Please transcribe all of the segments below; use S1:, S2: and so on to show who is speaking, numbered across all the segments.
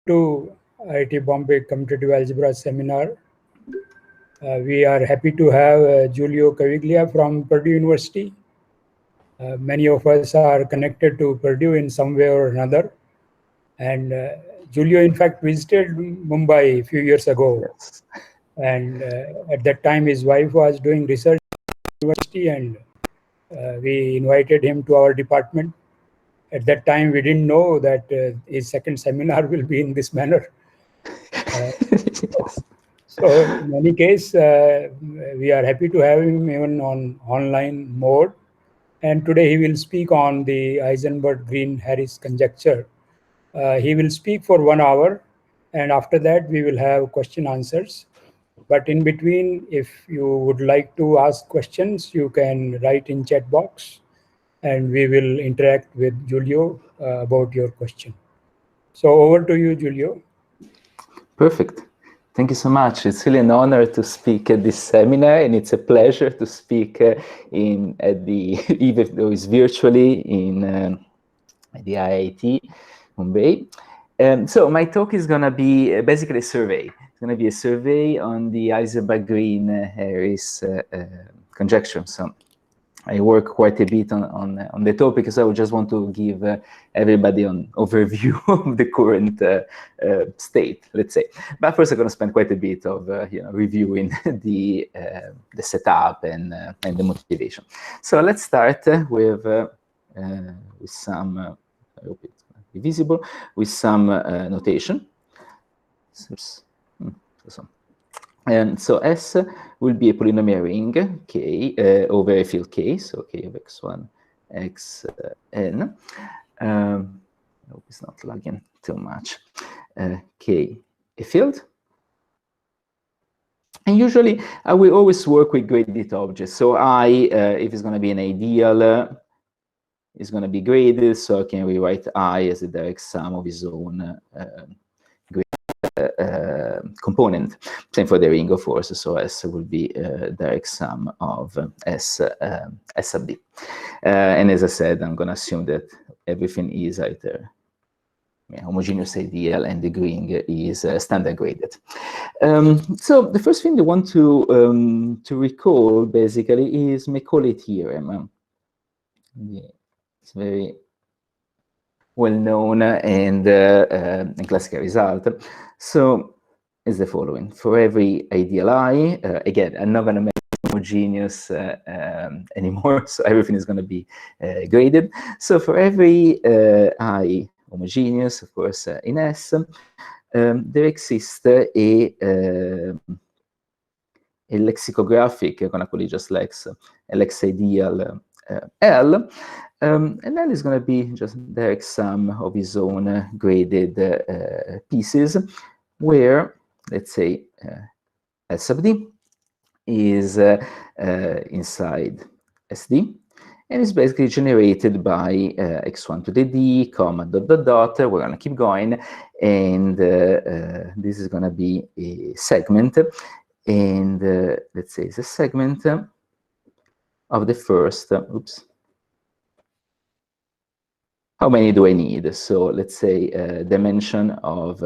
S1: To IIT Bombay Commutative Algebra Seminar. We are happy to have Giulio Caviglia from Purdue University. Many of us are connected to Purdue in some way or another. And Giulio, in fact, visited Mumbai a few years ago.
S2: Yes.
S1: And at that time, his wife was doing research at the university, and we invited him to our department. At that time, we didn't know that his second seminar will be in this manner.
S2: Yes.
S1: So in any case, we are happy to have him even on online mode. And today he will speak on the Eisenbud-Green-Harris conjecture. He will speak for 1 hour, and after that we will have question answers. But in between, if you would like to ask questions, you can write in chat box, and we will interact with Giulio about your question. So over to you, Giulio.
S2: Perfect. Thank you so much. It's really an honor to speak at this seminar, and it's a pleasure to speak even though it's virtually in the IIT Bombay. So my talk is going to be basically a survey. It's going to be a survey on the Eisenbud-Green-Harris conjecture. So I work quite a bit on the topic, so I just want to give everybody an overview of the current state, let's say. But first, I'm going to spend quite a bit of reviewing the setup and the motivation. So let's start with some. I hope it's going to be visible with some notation. And so S will be a polynomial ring K over a field K, so K of x1, xn. I hope it's not lagging too much. K, a field. And usually I will always work with graded objects. So I, if it's going to be an ideal, it's going to be graded, so I can rewrite I as a direct sum of its own component. Same for the ring, of course. So S will be direct sum of S sub D. And as I said, I'm going to assume that everything is either homogeneous ideal and the ring is standard graded. So the first thing I want to recall basically is Macaulay theorem. It's very well-known and classical result. So is the following. For every ideal I, again, I'm not going to make it homogeneous anymore, so everything is going to be graded. So for every I homogeneous, of course, in S, there exists a lexicographic, I'm going to call it just Lex, a Lex ideal L, and then it's going to be just direct sum of his own graded pieces, where, let's say, S sub D is inside SD, and it's basically generated by x1 to the D, comma, dot, dot, dot. We're going to keep going, and this is going to be a segment, and let's say it's a segment of the first, oops. How many do I need? So let's say dimension of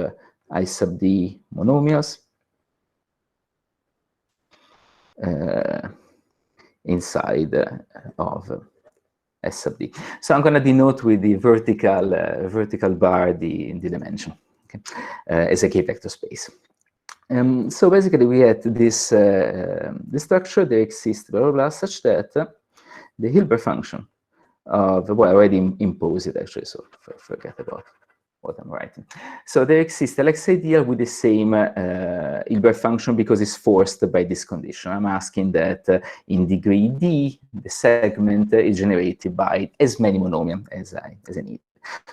S2: I sub D monomials inside of S sub D. So I'm going to denote with the vertical bar the dimension, okay, as a k-vector space. So basically we had this structure that exists, blah, blah, blah, such that the Hilbert function of, well, I already imposed it actually, so forget about what I'm writing. So there exists a Lex ideal with the same Hilbert function because it's forced by this condition. I'm asking that in degree D, the segment is generated by as many monomials as I need.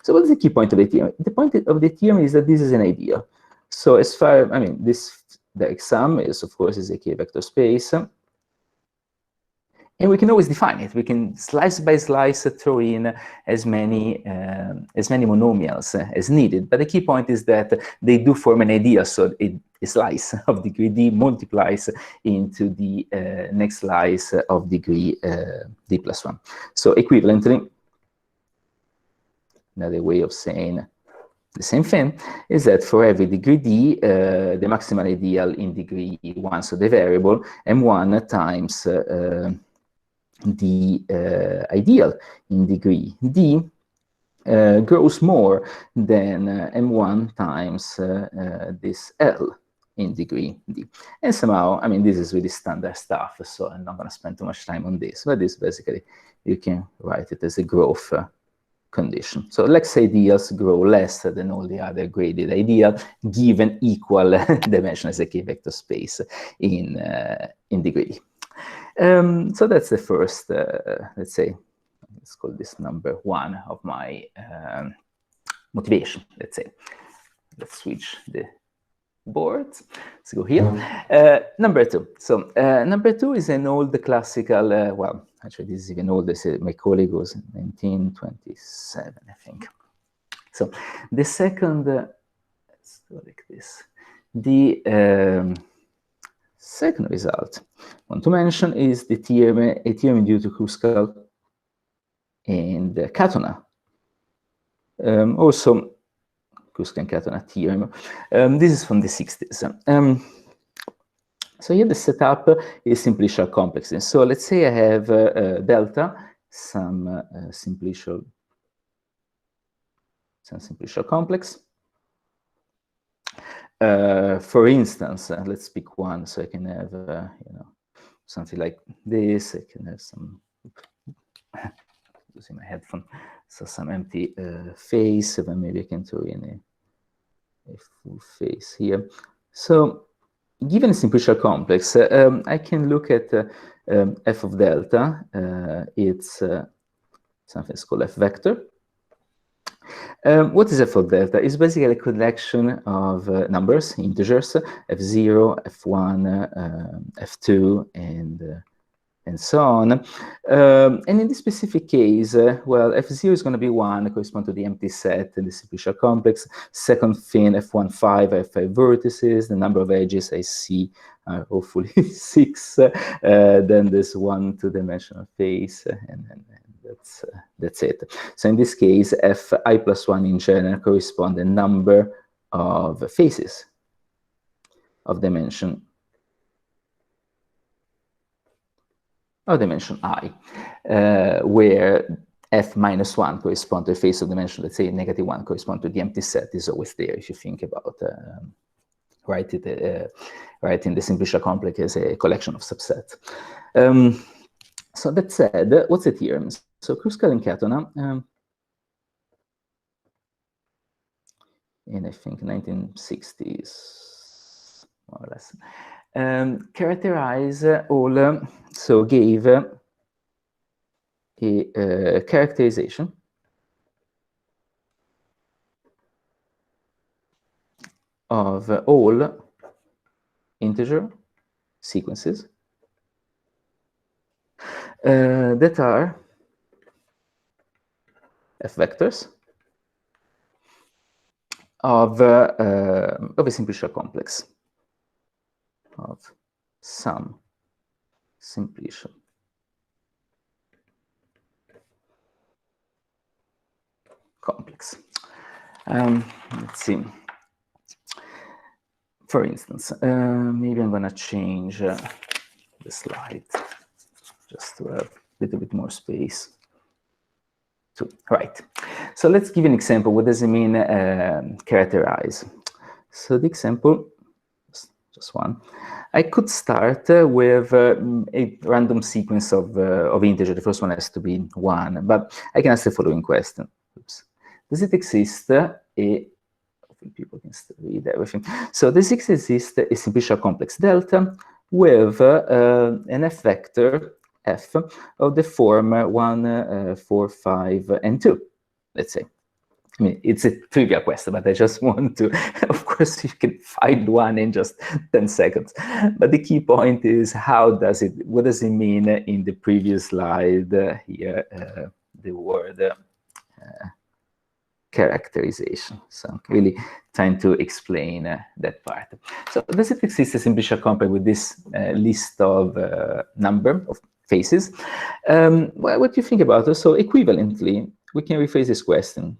S2: So what is the key point of the theorem? The point of the theorem is that this is an ideal. So as far, I mean, this direct sum is, of course, is a k-vector space. And we can always define it. We can slice by slice throw in as many monomials as needed. But the key point is that they do form an ideal. So a slice of degree D multiplies into the next slice of degree D plus 1. So equivalently, another way of saying the same thing is that for every degree d, the maximal ideal in degree 1, so the variable, m1 times the ideal in degree d grows more than m1 times this L in degree d. And somehow, I mean, this is really standard stuff, so I'm not going to spend too much time on this, but this basically, you can write it as a growth condition. So Lex ideals grow less than all the other graded ideal given equal dimension as a k-vector space in degree d. So that's the first, let's say, let's call this number 1 of my motivation, let's say. Let's switch the board. Let's go here. Number 2. So number 2 is an old classical, well, actually this is even older, my colleague was in 1927, I think. So the second, let's go like this. The second result I want to mention is the theorem, a theorem due to Kruskal and Katona. Also, Kruskal and Katona theorem. This is from the 60s. So here the setup is simplicial complexes. So let's say I have delta, some simplicial complex. For instance, let's pick one, so I can have you know, something like this. I can have some using my headphone, so some empty face, but maybe I can throw in a full face here. So given a simplicial complex, I can look at f of delta. It's something that's called f vector. What is f of delta? It's basically a collection of numbers, integers, f0, f1, f2, and so on. And in this specific case, well, f0 is going to be 1, correspond to the empty set in the simplicial complex. Second thing, f1, 5, I have 5 vertices. The number of edges I see are hopefully 6. Then there's 1 two-dimensional face, and that's it. So in this case, fi plus 1 in general correspond a number of faces of dimension I, where f minus 1 correspond to a face of dimension, let's say negative 1 correspond to the empty set, is always there if you think about writing the simplicial complex as a collection of subsets. So that said, what's the theorem? So Kruskal and Katona, in I think 1960s, more or less, characterize all, so gave a characterization of all integer sequences that are f vectors of a simplicial complex, of some simplicial complex. Let's see. For instance, maybe I'm going to change the slide just to have a little bit more space. Right. So let's give an example. What does it mean characterize? So the example, just one. I could start with a random sequence of integer. The first one has to be 1, but I can ask the following question. Oops. Does it exist people can still read everything. So does it exist a simplicial complex delta with an f vector f of the form 1, 4, 5, and 2, let's say. I mean, it's a trivial question, but I just want to, of course, you can find one in just 10 seconds. But the key point is, what does it mean in the previous slide here, the word characterization. So I'm really trying to explain that part. So does it exist a simplicial complex with this list of number of faces? Well, what do you think about it? So equivalently, we can rephrase this question.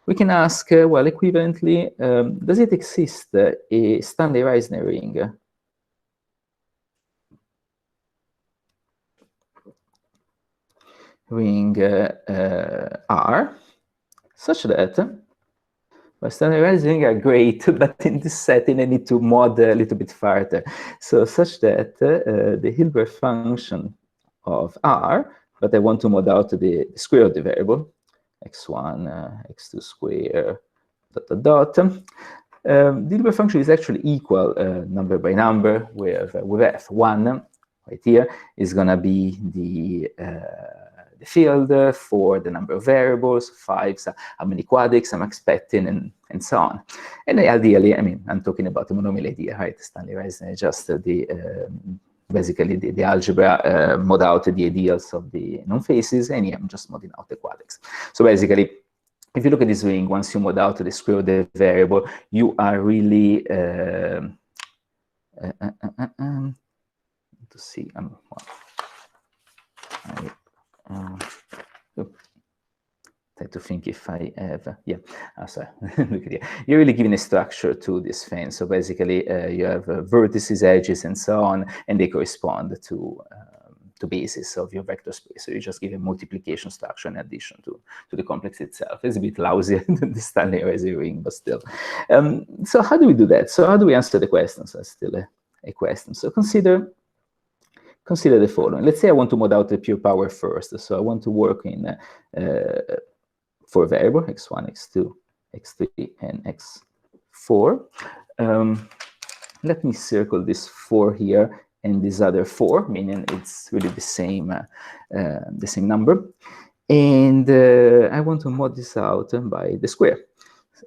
S2: we can ask, well, equivalently, does it exist a Stanley-Reisner ring? R, such that, well, Stanley-Reisner rings are great, but in this setting I need to mod a little bit further. So such that the Hilbert function of R, but I want to mod out the square of the variable, x1, x2 square, dot. The Hilbert function is actually equal number by number with f1 right here is going to be the field for the number of variables, 5, so how many quadrics I'm expecting, and so on. And ideally, I mean, I'm talking about the monomial idea, right? Stanley-Reisner is just basically the algebra mod out the ideals of the known faces, and here I'm just modding out the quadrics. So basically, if you look at this ring, once you mod out the square of the variable, you are really to see. Try to think if I have, yeah, sorry, look at here. You're really giving a structure to this thing. So basically, you have vertices, edges, and so on, and they correspond to basis of your vector space. So you just give a multiplication structure in addition to the complex itself. It's a bit lousy than the Stanley-Reisner ring, but still. So how do we do that? So how do we answer the question? So it's still a question. So consider the following. Let's say I want to mod out the pure power first. So I want to work in for a variable, x1, x2, x3, and x4. Let me circle this 4 here and this other 4, meaning it's really the same number. And I want to mod this out by the square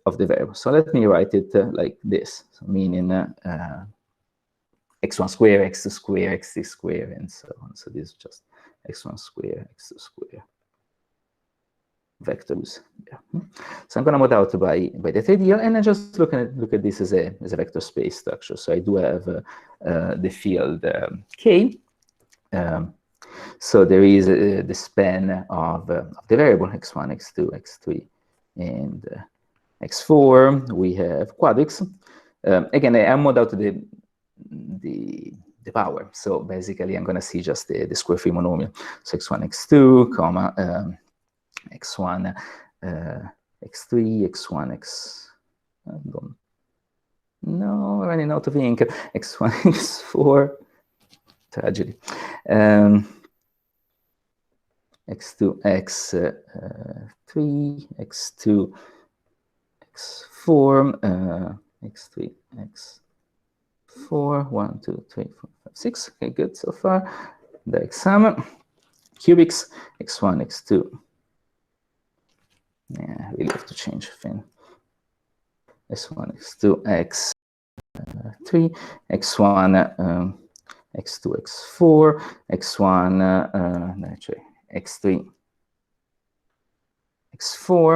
S2: of the variable. So let me write it like this, so meaning x1 square, x2 square, x3 square, and so on. So this is just x1 square, x2 square vectors. Yeah. So I'm going to mod out by that idea, and I just look at this as a vector space structure. So I do have the field K. So there is the span of the variable x1, x2, x3, and x4. We have quadrics. Again, I mod out the power. So basically, I'm going to see just the square free monomial. So x1, x2, comma x1, x3, x1, no, running out of ink. x1, x4, tragedy. x2, x3, x2, x4, x3, x4, 1, 2, 3, 4, 5, 6. Okay, good so far. The exam. Cubics, x1, x2. Yeah, I really have to change thing. x1, x2, x3, x1, x2, x4, x1, actually, x3, x4,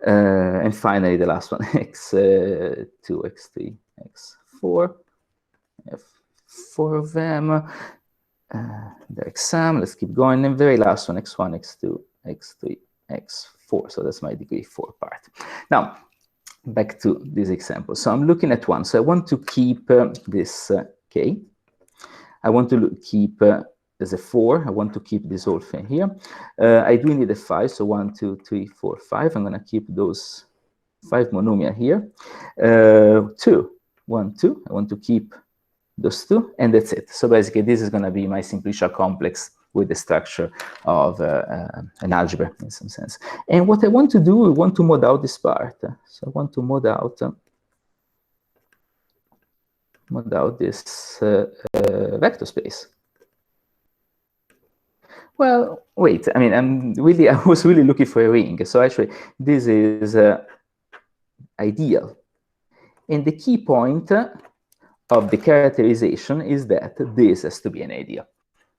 S2: and finally the last one, x2, x3, x4. I have 4 of them. The exam, let's keep going. And the very last one, x1, x2, x3, x4. So that's my degree 4 part. Now, back to this example. So I'm looking at 1. So I want to keep this K. I want to keep as a 4. I want to keep this whole thing here. I do need a 5. So 1, 2, 3, 4, 5. I'm going to keep those 5 monomia here. 2, 1, 2. I want to keep those 2, and that's it. So basically, this is going to be my simplicial complex with the structure of an algebra in some sense. And what I want to do, I want to mod out this part. So I want to mod out this vector space. Well, wait. I mean, I was really looking for a ring. So actually, this is ideal. And the key point of the characterization is that this has to be an ideal.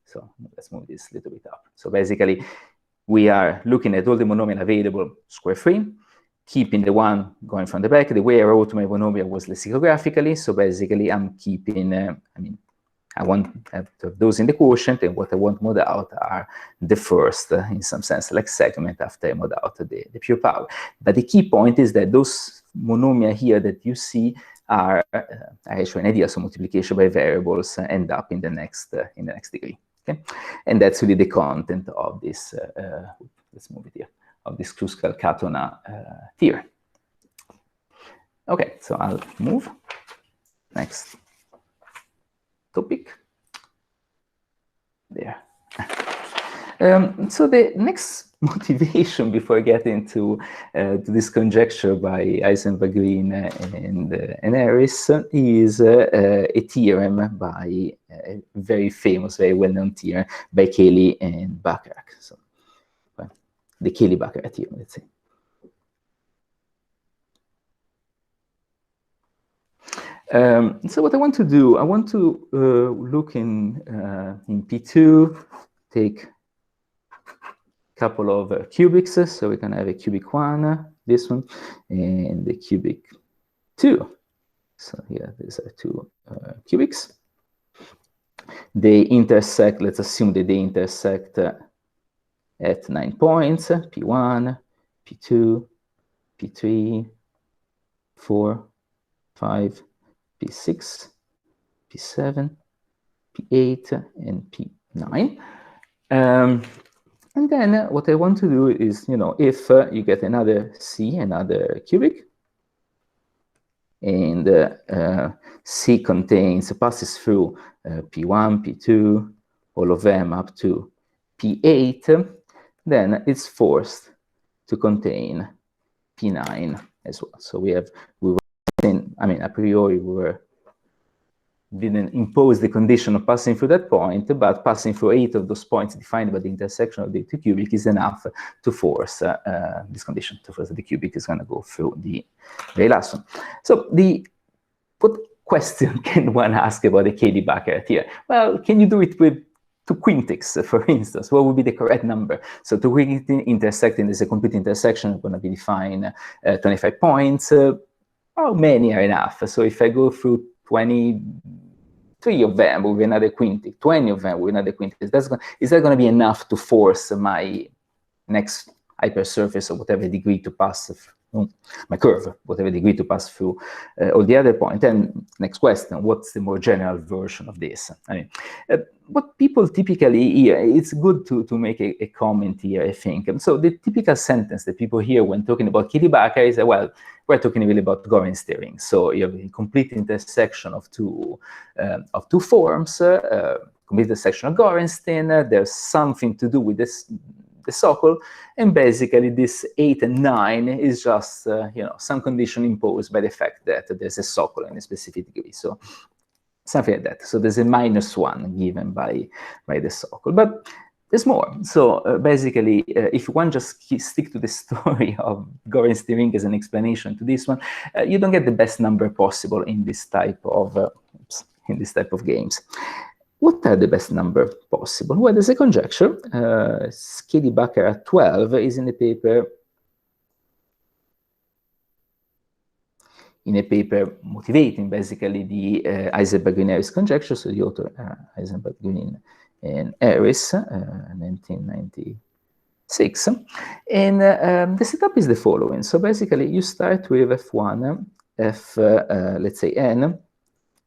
S2: So let's move this a little bit up. So basically, we are looking at all the monomial available square free, keeping the one going from the back. The way I wrote my monomial was lexicographically. So basically, I'm keeping, I want to have those in the quotient, and what I want to mod out are the first, in some sense, like segment after I mod out the pure power. But the key point is that those monomia here that you see are actually an ideal, so multiplication by variables end up in the next degree. Okay, and that's really the content of this. Let's move it here, of this Kruskal-Katona theorem. Okay, so I'll move next topic. There. So the next motivation before getting to this conjecture by Eisenbud-Green and Harris is a theorem by a very famous, very well-known theorem by Cayley and Bacharach. So the Cayley-Bacharach theorem, let's say. So what I want to do, I want to look in P2, take a couple of cubics, so we can have a cubic 1, this one, and the cubic 2. So here, these are 2 cubics. They intersect, let's assume that they intersect at 9 points, P1, P2, P3, 4, 5, P6, P7, P8, and P9. And then what I want to do is, if you get another C, another cubic, and C passes through P1, P2, all of them up to P8, then it's forced to contain P9 as well. So we were a priori we didn't impose the condition of passing through that point, but passing through 8 of those points defined by the intersection of the 2 cubic is enough to force this condition, to force that the cubic is going to go through the very last one. So what question can one ask about the Cayley-Bacharach here? Well, can you do it with 2 quintics, for instance? What would be the correct number? So 2 quintics intersecting is a complete intersection, going to be defined 25 points. How many are enough? So if I go through 23 of them with another quintic, 20 of them with another quintic, is that going to be enough to force my next hypersurface or whatever degree to pass through, my curve, whatever degree to pass through all the other points? And next question, what's the more general version of this? What people typically hear, it's good to make a comment here, I think. So the typical sentence that people hear when talking about Cayley-Bacharach is, well, we're talking really about Gorenstein rings. So you have a complete intersection of two forms, complete intersection of Gorenstein. There's something to do with the socle, and basically this 8 and 9 is just some condition imposed by the fact that there's a socle in a specific degree. So something like that. So there's a -1 given by the socle, but there's more. So basically, if one just stick to the story of Gorenstein ring as an explanation to this one, you don't get the best number possible in this type of games. What are the best number possible? Well, there's a conjecture. Cayley-Bacharach 12 is in a paper motivating basically the Eisenbud-Green-Harris conjecture. So the author Eisenbud-Green and Harris, 1996. And the setup is the following. So basically, you start with F1, let's say N.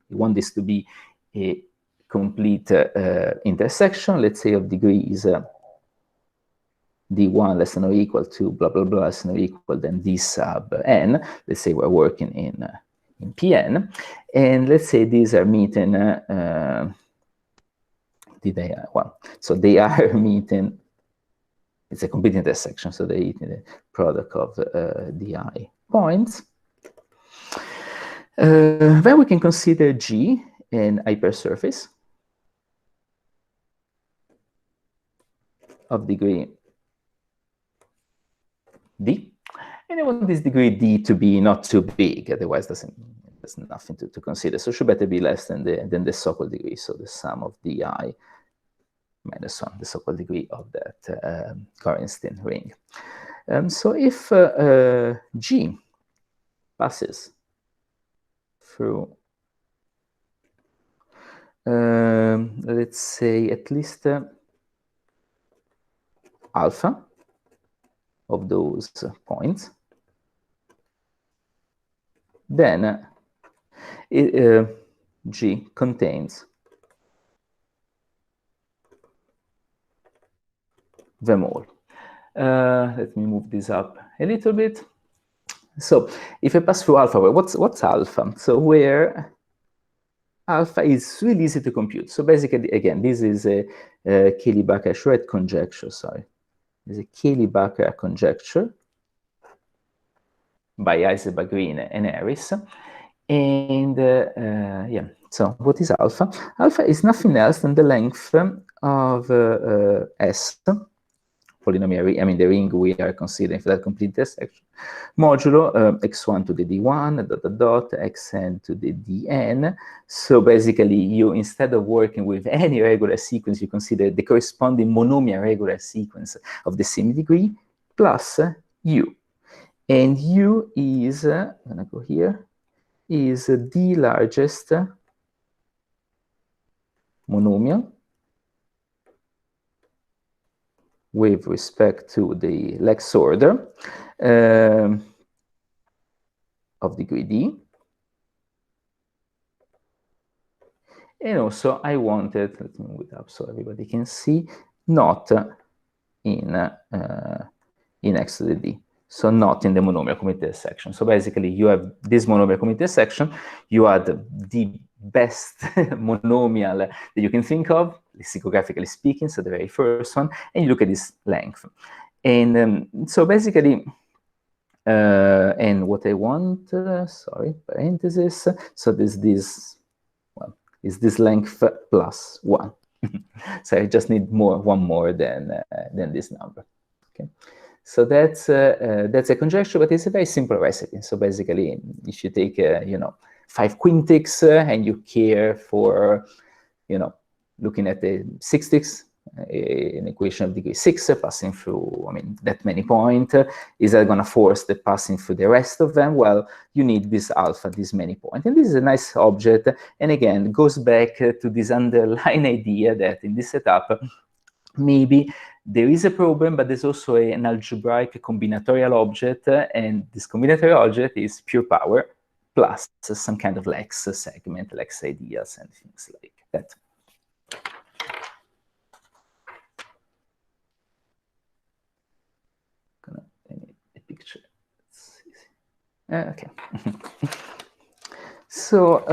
S2: You want this to be a complete intersection, let's say of degrees D1 less than or equal to blah, blah, blah less than or equal than D sub N. Let's say we're working in Pn. And let's say these are meeting, so they are meeting, it's a complete intersection, so they're eating the product of di points. Then we can consider G an hypersurface of degree D, and I want this degree D to be not too big, otherwise there's nothing to consider. So it should better be less than the socle degree, so the sum of di -1, the socle degree of that Gorenstein ring. So if G passes through let's say at least alpha of those points, then G contains them all. Let me move this up a little bit. So if I pass through alpha, what's alpha? So where alpha is really easy to compute. So basically, again, this is a Cayley-Bakker conjecture, sorry. This is a Cayley-Bakker conjecture by Eisenbud-Green-Harris. And yeah, so what is alpha? Alpha is nothing else than the length of S, polynomial, I mean the ring we are considering for that complete intersection, modulo x1 to the d1, dot, dot, dot, xn to the dn. So basically, you, instead of working with any regular sequence, you consider the corresponding monomial regular sequence of the same degree plus u. And u is, I'm gonna go here, is the largest monomial with respect to the Lex order of degree d. And also I wanted, let me move it up so everybody can see, not in x to the d. So not in the monomial commuted section. So basically you have this monomial commuted section, you add the best monomial that you can think of, lexicographically speaking, so the very first one, and you look at this length. And so basically, and what I want, sorry, parenthesis, so this, well, is this length plus 1. So I just need one more than this number, okay? So that's a conjecture, but it's a very simple recipe. So basically, if you take, you know, 5 quintics and you care for, you know, looking at the sixtics, an equation of degree 6 passing through, I mean, that many points, is that going to force the passing through the rest of them? Well, you need this alpha, this many points. And this is a nice object. And again, goes back to this underlying idea that in this setup, maybe there is a problem, but there's also an algebraic combinatorial object, and this combinatorial object is pure power plus some kind of Lex segment, Lex ideas, and things like that. I need a picture. Okay. So,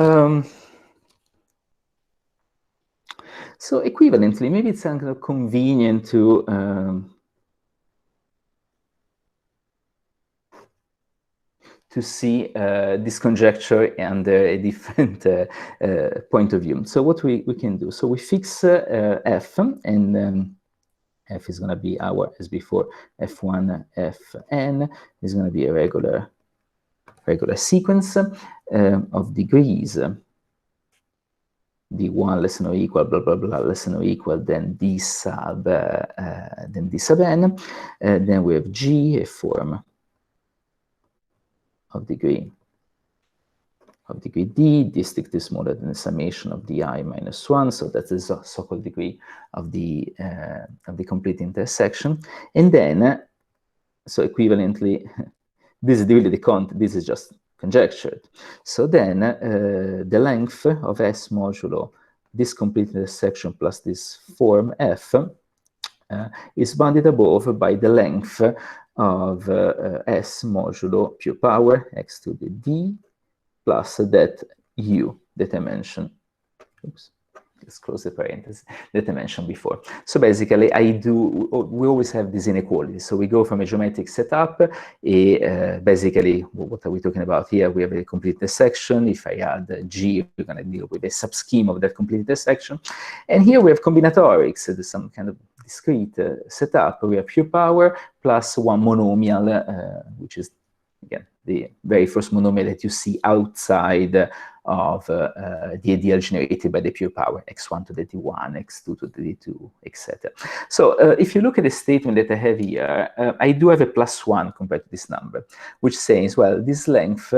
S2: so equivalently, maybe it's kind of convenient to see this conjecture under a different point of view. So what we can do, so we fix f, and f is going to be our, as before, f1, fn is going to be a regular sequence of degrees d1 less than or equal, blah, blah, blah, less than or equal, then d sub n. Then we have G, a form of degree d. District is smaller than the summation of di minus 1, so that's the so-called degree of the complete intersection. And then, so equivalently, this is really this is just conjectured. So then the length of S modulo this complete intersection plus this form F is bounded above by the length of S modulo pure power x to the d plus that u that I mentioned. Oops. Let's close the parenthesis that I mentioned before. So basically, we always have this inequality. So we go from a geometric setup. Basically, what are we talking about here? We have a complete intersection. If I add G, we're going to deal with a subscheme of that complete intersection. And here we have combinatorics. There's some kind of discrete setup. We have pure power plus one monomial, which is again, the very first monomial that you see outside of the ideal generated by the pure power, x1 to the d1, x2 to the d2, etc. So if you look at the statement that I have here, I do have a +1 compared to this number, which says, well, this length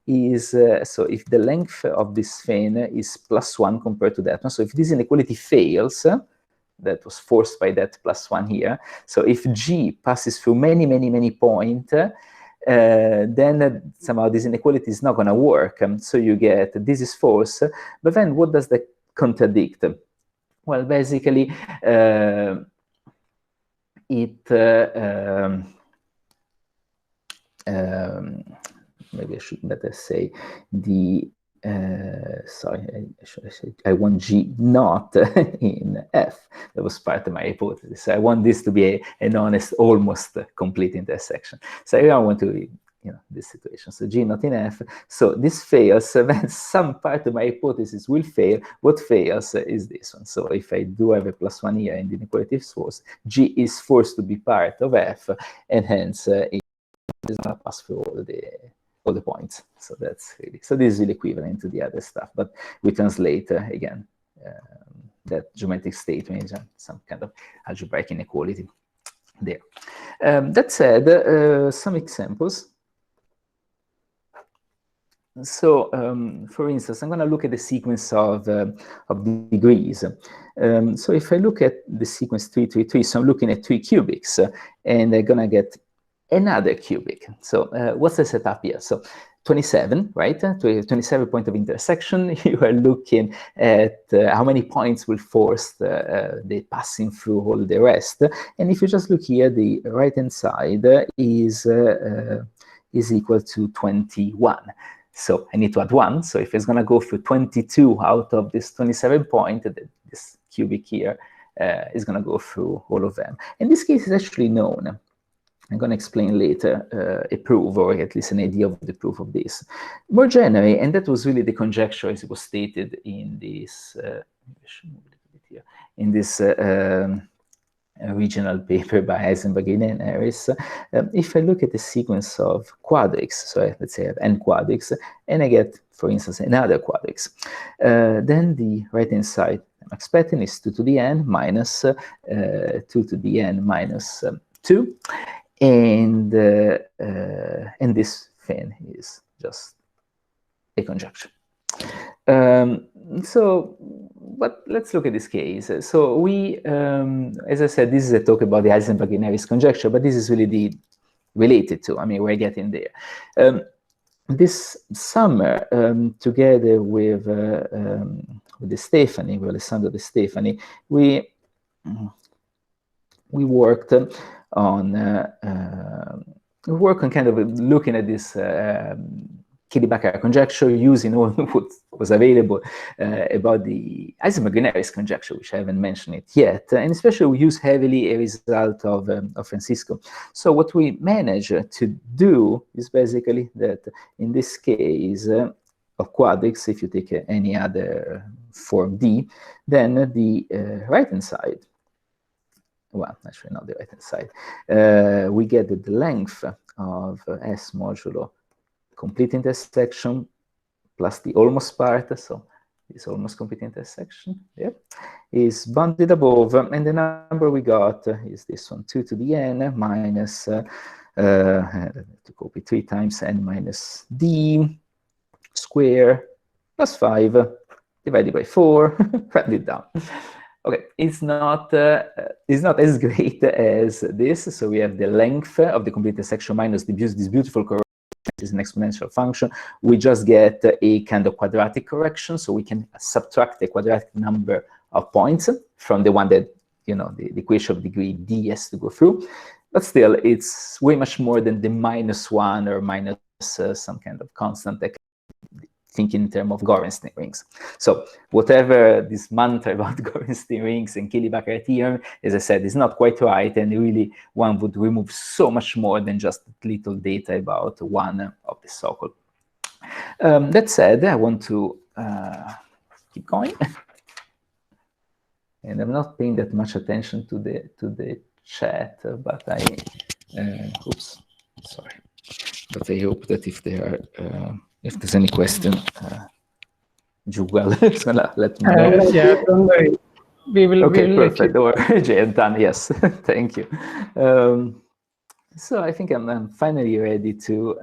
S2: is, so if the length of this fin is +1 compared to that one, so if this inequality fails, that was forced by that +1 here, so if G passes through many, many, many points, then somehow this inequality is not going to work. So you get this is false, but then what does that contradict? Well, basically, maybe I should better say the, sorry, I want G not in F. That was part of my hypothesis. So I want this to be an honest, almost complete intersection. So I don't want to, this situation. So G not in F. So this fails, then some part of my hypothesis will fail. What fails is this one. So if I do have a +1 here and the inequality is false, G is forced to be part of F, and hence it does not pass through all the points. So that's really, so this is really equivalent to the other stuff, but we translate again that geometric statement and some kind of algebraic inequality there. That said, some examples. So, for instance, I'm going to look at the sequence of degrees. So if I look at the sequence 3, 3, 3, so I'm looking at 3 cubics, and I'm going to get another cubic. So what's the setup here? So 27, right? 27 point of intersection. You are looking at how many points will force the passing through all the rest. And if you just look here, the right-hand side is equal to 21. So I need to add 1. So if it's going to go through 22 out of this 27 point, this cubic here is going to go through all of them. And this case is actually known. I'm going to explain later a proof, or at least an idea of the proof of this. More generally, and that was really the conjecture as it was stated in this, original paper by Eisenbud-Green-Harris. If I look at the sequence of quadrics, so let's say I have n quadrics, and I get, for instance, another quadrics, then the right-hand side I'm expecting is 2 to the n minus 2 to the n minus 2. And this thing is just a conjecture. But let's look at this case. So we, as I said, this is a talk about the Eisenbud-Green-Harris conjecture, but this is really related to, I mean, we're getting there. This summer, together with De Stefani, with Alessandro De Stefani, we worked on kind of looking at this Killy-Baccar conjecture using all what was available about the Eisenbud-Green-Harris conjecture, which I haven't mentioned it yet, and especially we use heavily a result of Francisco. So what we managed to do is basically that in this case of quadrics, if you take any other form D, then the right-hand side, well, actually not the right-hand side, we get that the length of S modulo complete intersection plus the almost part, so this almost complete intersection, is bounded above, and the number we got is this one, 2 to the n minus, to copy 3 times n minus d square plus 5 divided by 4, write it down. Okay, it's not as great as this. So we have the length of the complete intersection minus this beautiful correction is an exponential function. We just get a kind of quadratic correction, so we can subtract the quadratic number of points from the one that, you know, the equation of degree d has to go through. But still, it's way much more than the -1 or minus some kind of constant that think in terms of Gorenstein rings. So whatever this mantra about Gorenstein rings and Killy-Baccar theorem, as I said, is not quite right, and really one would remove so much more than just little data about one of the so-called. That said, I want to keep going. And I'm not paying that much attention to the chat, but I, oops, sorry. but I hope that if there's any question, Giulio is gonna let me know.
S3: Yeah, don't worry. We will.
S2: Okay,
S3: we will
S2: perfect. Or Jay, done. Yes, thank you. So I think I'm finally ready to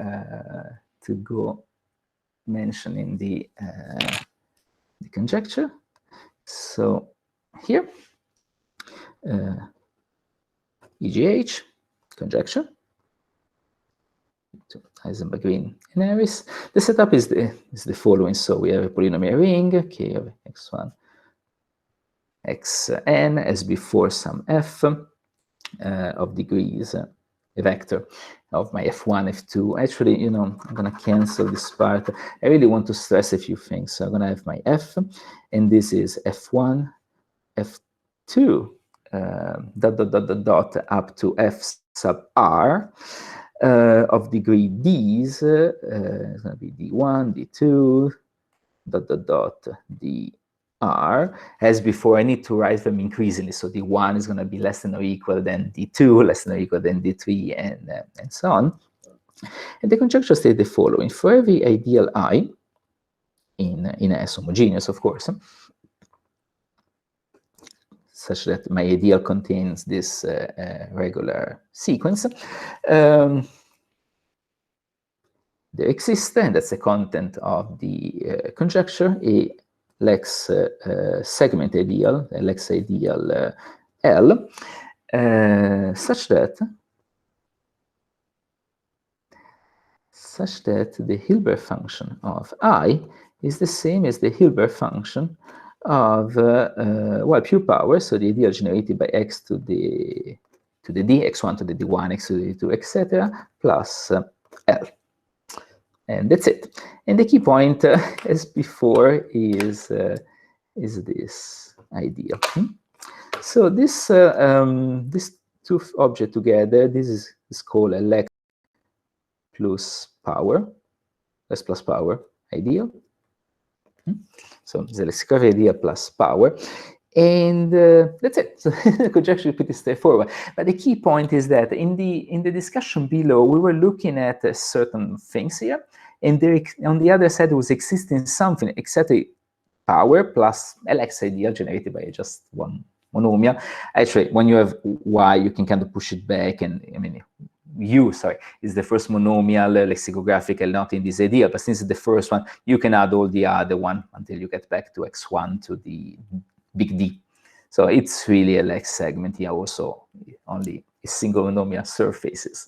S2: go mentioning the conjecture. So here, EGH conjecture. Eisenbud-Green-Harris. The setup is the following. So we have a polynomial ring K of x1, xn, as before some f of degrees, a vector of my f1, f2. Actually, I'm going to cancel this part. I really want to stress a few things. So I'm going to have my f, and this is f1, f2, dot up to f sub r. Of degree d's, it's going to be d1, d2, dr. As before, I need to write them increasingly. So d1 is going to be less than or equal than d2, less than or equal than d3, and so on. And the conjecture states the following: for every ideal I in S homogeneous, of course, such that my ideal contains this regular sequence, there exists, and that's the content of the conjecture, a Lex segment ideal, a Lex ideal L, such that the Hilbert function of I is the same as the Hilbert function of pure power, so the ideal generated by x to the d, x1 to the d1, x to the d2, etc., plus L. And that's it. And the key point, as before, is this ideal. So this two objects together, this is called a Lex plus power, Lex plus power ideal. So the lexicography ideal plus power. And that's it. So the conjecture is pretty straightforward. But the key point is that in the discussion below, we were looking at certain things here, and there, on the other side, was existing something, exactly power plus Lex ideal generated by just one monomial. Actually, when you have y, you can kind of push it back, and u, is the first monomial lexicographical, not in this ideal, but since it's the first one, you can add all the other one until you get back to x1 to the big D. So it's really a Lex segment here. Also, only a single monomial surfaces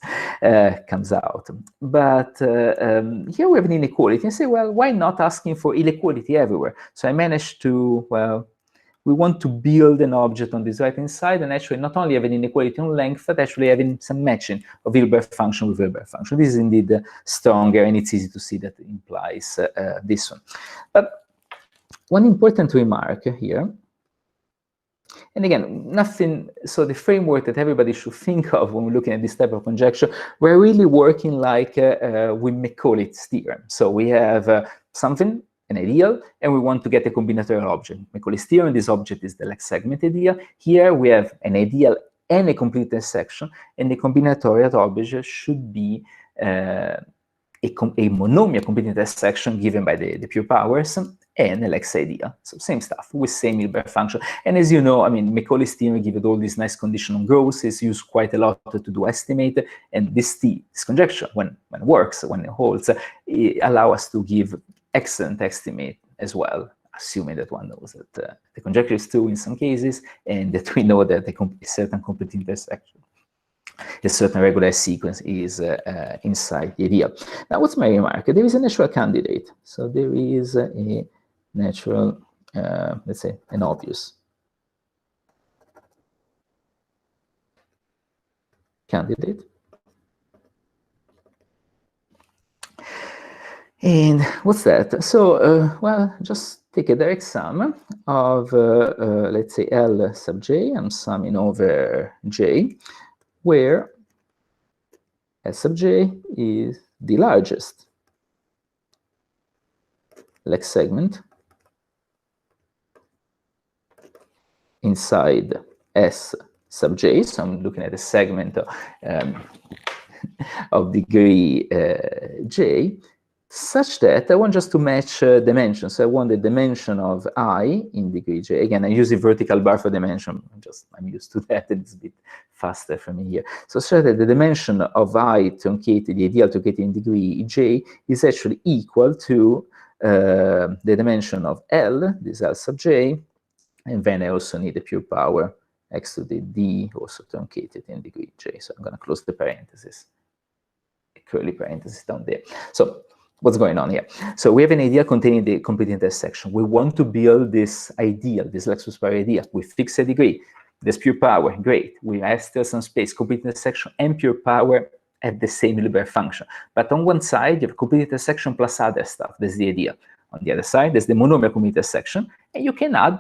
S2: comes out. But here we have an inequality. And say, well, why not asking for inequality everywhere? So I managed to, well, we want to build an object on this right-hand side, and actually not only have an inequality on length, but actually having some matching of Hilbert function with Hilbert function. This is indeed stronger, and it's easy to see that it implies this one. But one important remark here, and again, nothing, so the framework that everybody should think of when we're looking at this type of conjecture, we're really working like with Macaulay's theorem. So we have something, an ideal, and we want to get a combinatorial object. Macaulay's theorem, this object is the Lex segment ideal. Here we have an ideal and a complete intersection, and the combinatorial object should be a monomial complete intersection given by the pure powers, and a Lex ideal. So same stuff with same Hilbert function. And as you know, Macaulay's theorem gives all these nice condition on growth. It's used quite a lot to do estimate. And this conjecture, when it works, when it holds, it allows us to give excellent estimate as well, assuming that one knows that the conjecture is true in some cases, and that we know that a certain complete intersection, a certain regular sequence is inside the ideal. Now, what's my remark? There is a natural candidate. So there is a natural, let's say, an obvious candidate. And what's that? So, well, just take a direct sum of, let's say, L sub j. I'm summing over j, where S sub j is the largest Lex segment inside S sub j. So I'm looking at a segment of degree j, such that I want just to match dimensions. So I want the dimension of I in degree j. Again, I'm using vertical bar for dimension. I'm used to that. It's a bit faster for me here. So that the dimension of I truncated, the ideal truncated in degree j, is actually equal to the dimension of L, this L sub j, and then I also need the pure power x to the d, also truncated in degree j. So I'm going to close the parenthesis, a curly parenthesis down there. So what's going on here? So we have an ideal containing the complete intersection. We want to build this ideal, this Lexus power ideal, with fixed degree. There's pure power, great. We have still some space, complete intersection and pure power at the same Hilbert function. But on one side, you have complete intersection plus other stuff. That's the ideal. On the other side, there's the monomial complete intersection, and you can add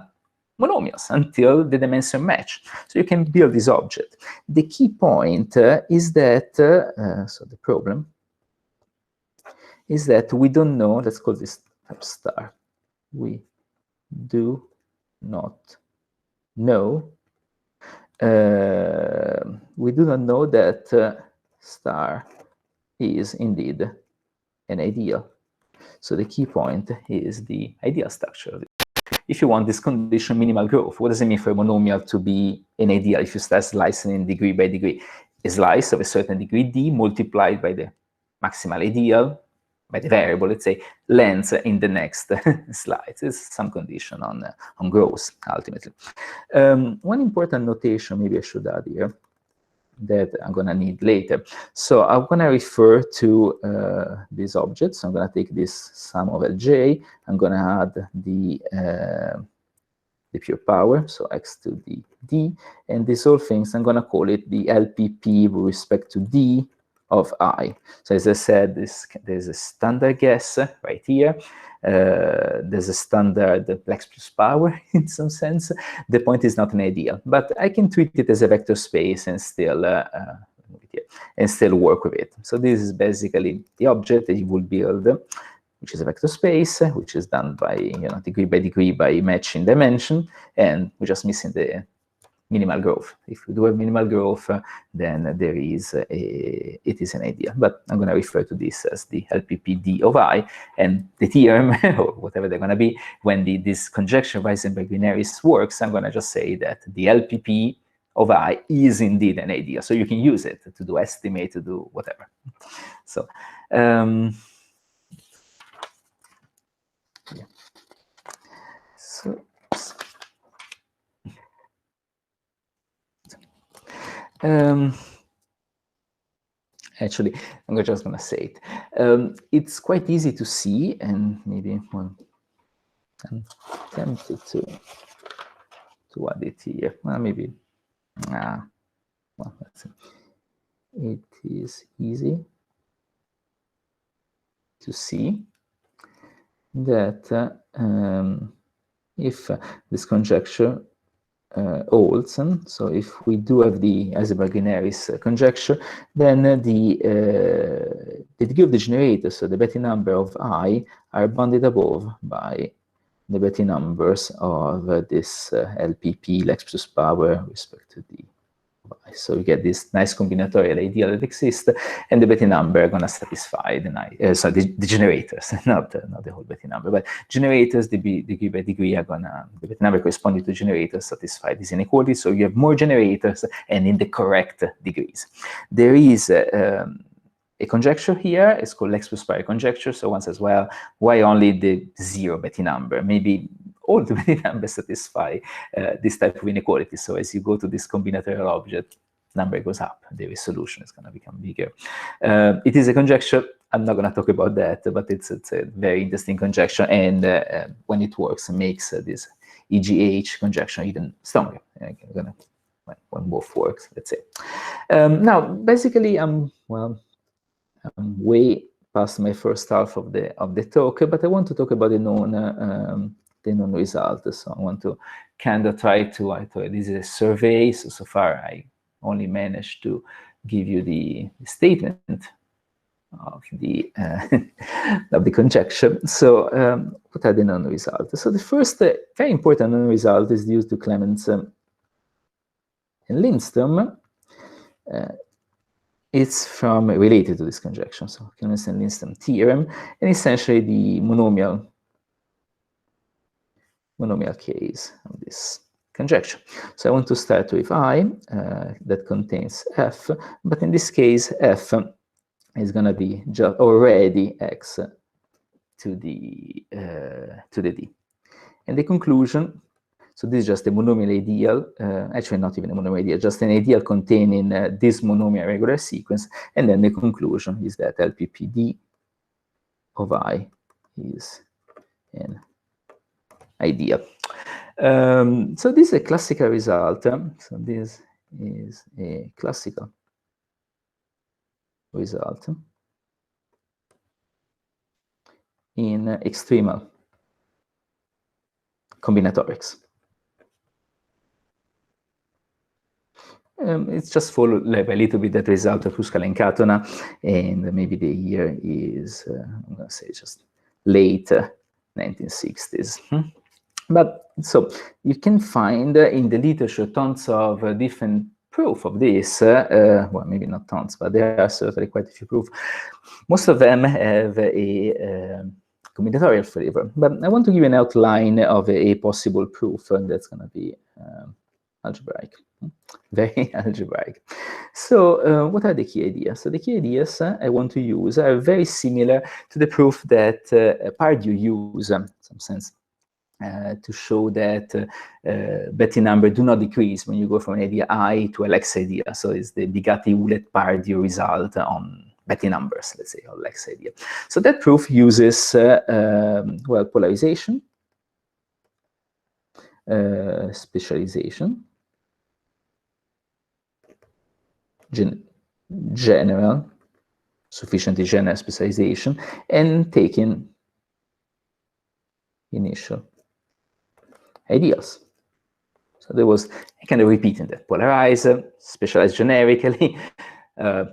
S2: monomials until the dimensions match. So you can build this object. The key point is that, so the problem is that we don't know, let's call this type star. We do not know, that star is indeed an ideal. So the key point is the ideal structure. If you want this condition minimal growth, what does it mean for a monomial to be an ideal if you start slicing in degree by degree? A slice of a certain degree d multiplied by the maximal ideal, by the variable, let's say, length in the next slide. It's some condition on growth, ultimately. One important notation maybe I should add here that I'm going to need later. So I'm going to refer to this object. So I'm going to take this sum of Lj. I'm going to add the pure power, so x to the d. And these whole things, I'm going to call it the LPP with respect to d of I. So as I said, there's a standard guess right here. There's a standard Plex plus power in some sense. The point is not an ideal, but I can treat it as a vector space and still work with it. So this is basically the object that you will build, which is a vector space, which is done by degree by degree by matching dimension, and we're just missing the minimal growth. If we do have minimal growth, then it is an ideal. But I'm going to refer to this as the LPPD of I, and the theorem, or whatever they're going to be, when this conjecture of Eisenbud-Green-Harris works, I'm going to just say that the LPP of I is indeed an ideal. So you can use it to do estimate, to do whatever. So, yeah. Actually, I'm just going to say it. It's quite easy to see, and maybe I'm tempted to add it here. Well, maybe. Well, let's see. It is easy to see that if this conjecture holds, so if we do have the Eisenbud-Green-Harris conjecture, then the degree of the generator, so the Betti number of I, are bounded above by the Betti numbers of this LPP, Lex plus power, with respect to the Y. So we get this nice combinatorial ideal that exists, and the Betti number are going to satisfy the generators, not the whole Betti number, but generators, degree by degree, are going to, the Betti number corresponding to generators satisfy this inequality. So you have more generators and in the correct degrees. There is a conjecture here. It's called Lex plus power conjecture. So one says, well, why only the zero Betti number? Maybe all the Betti numbers satisfy this type of inequality. So as you go to this combinatorial object, number goes up, the resolution is going to become bigger. It is a conjecture. I'm not going to talk about that, but it's a very interesting conjecture, and when it works, it makes this EGH conjecture even stronger. When both works, let's say. Now, basically, I'm way past my first half of the talk, but I want to talk about the known result. So I want to kind of try to, this is a survey, so far I only managed to give you the statement of the conjecture. So what are the known results? So the first very important known result is due to Clements and Lindström. it's from related to this conjecture. So Kilmes-Lindström theorem, and essentially the monomial case of this conjecture. So I want to start with I that contains F, but in this case F is going to be just already X to the D. And the conclusion, so this is just a monomial ideal, actually not even a monomial ideal, just an ideal containing this monomial regular sequence, and then the conclusion is that LPPD of I is an ideal. So this is a classical result. So this is a classical result in extremal combinatorics. It's just followed like a little bit that result of Huskal and Katona, and maybe the year is, I'm going to say just late 1960s. But so you can find in the literature tons of different proof of this. Well, maybe not tons, but there are certainly quite a few proof. Most of them have a combinatorial flavor. But I want to give you an outline of a possible proof that's going to be algebraic, very algebraic. So what are the key ideas? So the key ideas I want to use are very similar to the proof that Purdue used in some sense. To show that Betti number do not decrease when you go from an idea I to a Lex idea. So it's the Bugatti-Hewlett-Purdue result on Betti numbers, let's say, or Lex idea. So that proof uses, well, polarization, specialization, general, sufficiently general specialization, and taking initial ideals. So there was a kind of repeating that: polarize, specialize generically,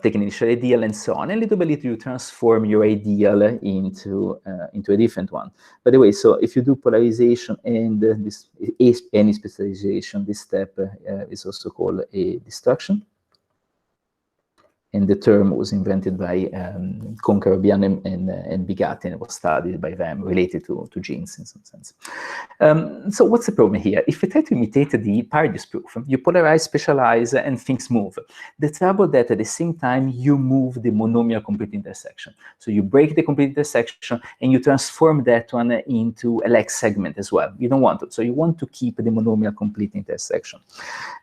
S2: take an initial ideal, and so on. And little by little, you transform your ideal into a different one. By the way, so if you do polarization and any specialization, this step is also called a destruction. And the term was invented by Concarobian and Bugatti, and it was studied by them, related to genes in some sense. So what's the problem here? If you try to imitate the Pardue's proof, you polarize, specialize, and things move. The trouble that at the same time, you move the monomial complete intersection. So you break the complete intersection, and you transform that one into a Lex segment as well. You don't want it. So you want to keep the monomial complete intersection.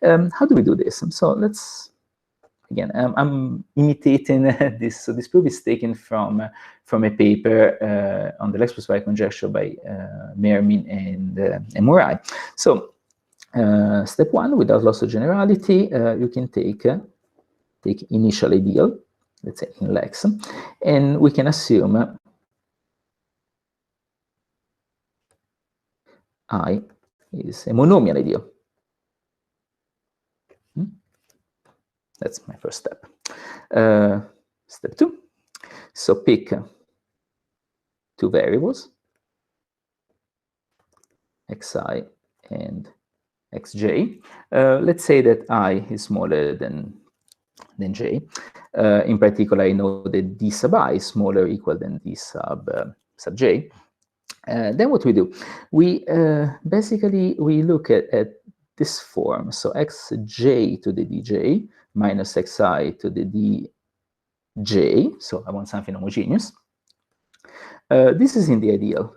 S2: How do we do this? So let's... Again, I'm imitating this. So this proof is taken from a paper on the Lex+Y conjecture by Mermin and Murai. So step one, without loss of generality, you can take initial ideal, let's say in Lex, and we can assume I is a monomial ideal. That's my first step. Step two. So pick two variables, xi and xj. Let's say that I is smaller than j. In particular, I know that d sub I is smaller or equal than d sub j. Then what we do? We basically look at this form. So xj to the dj minus xi to the dj. So I want something homogeneous. This is in the ideal.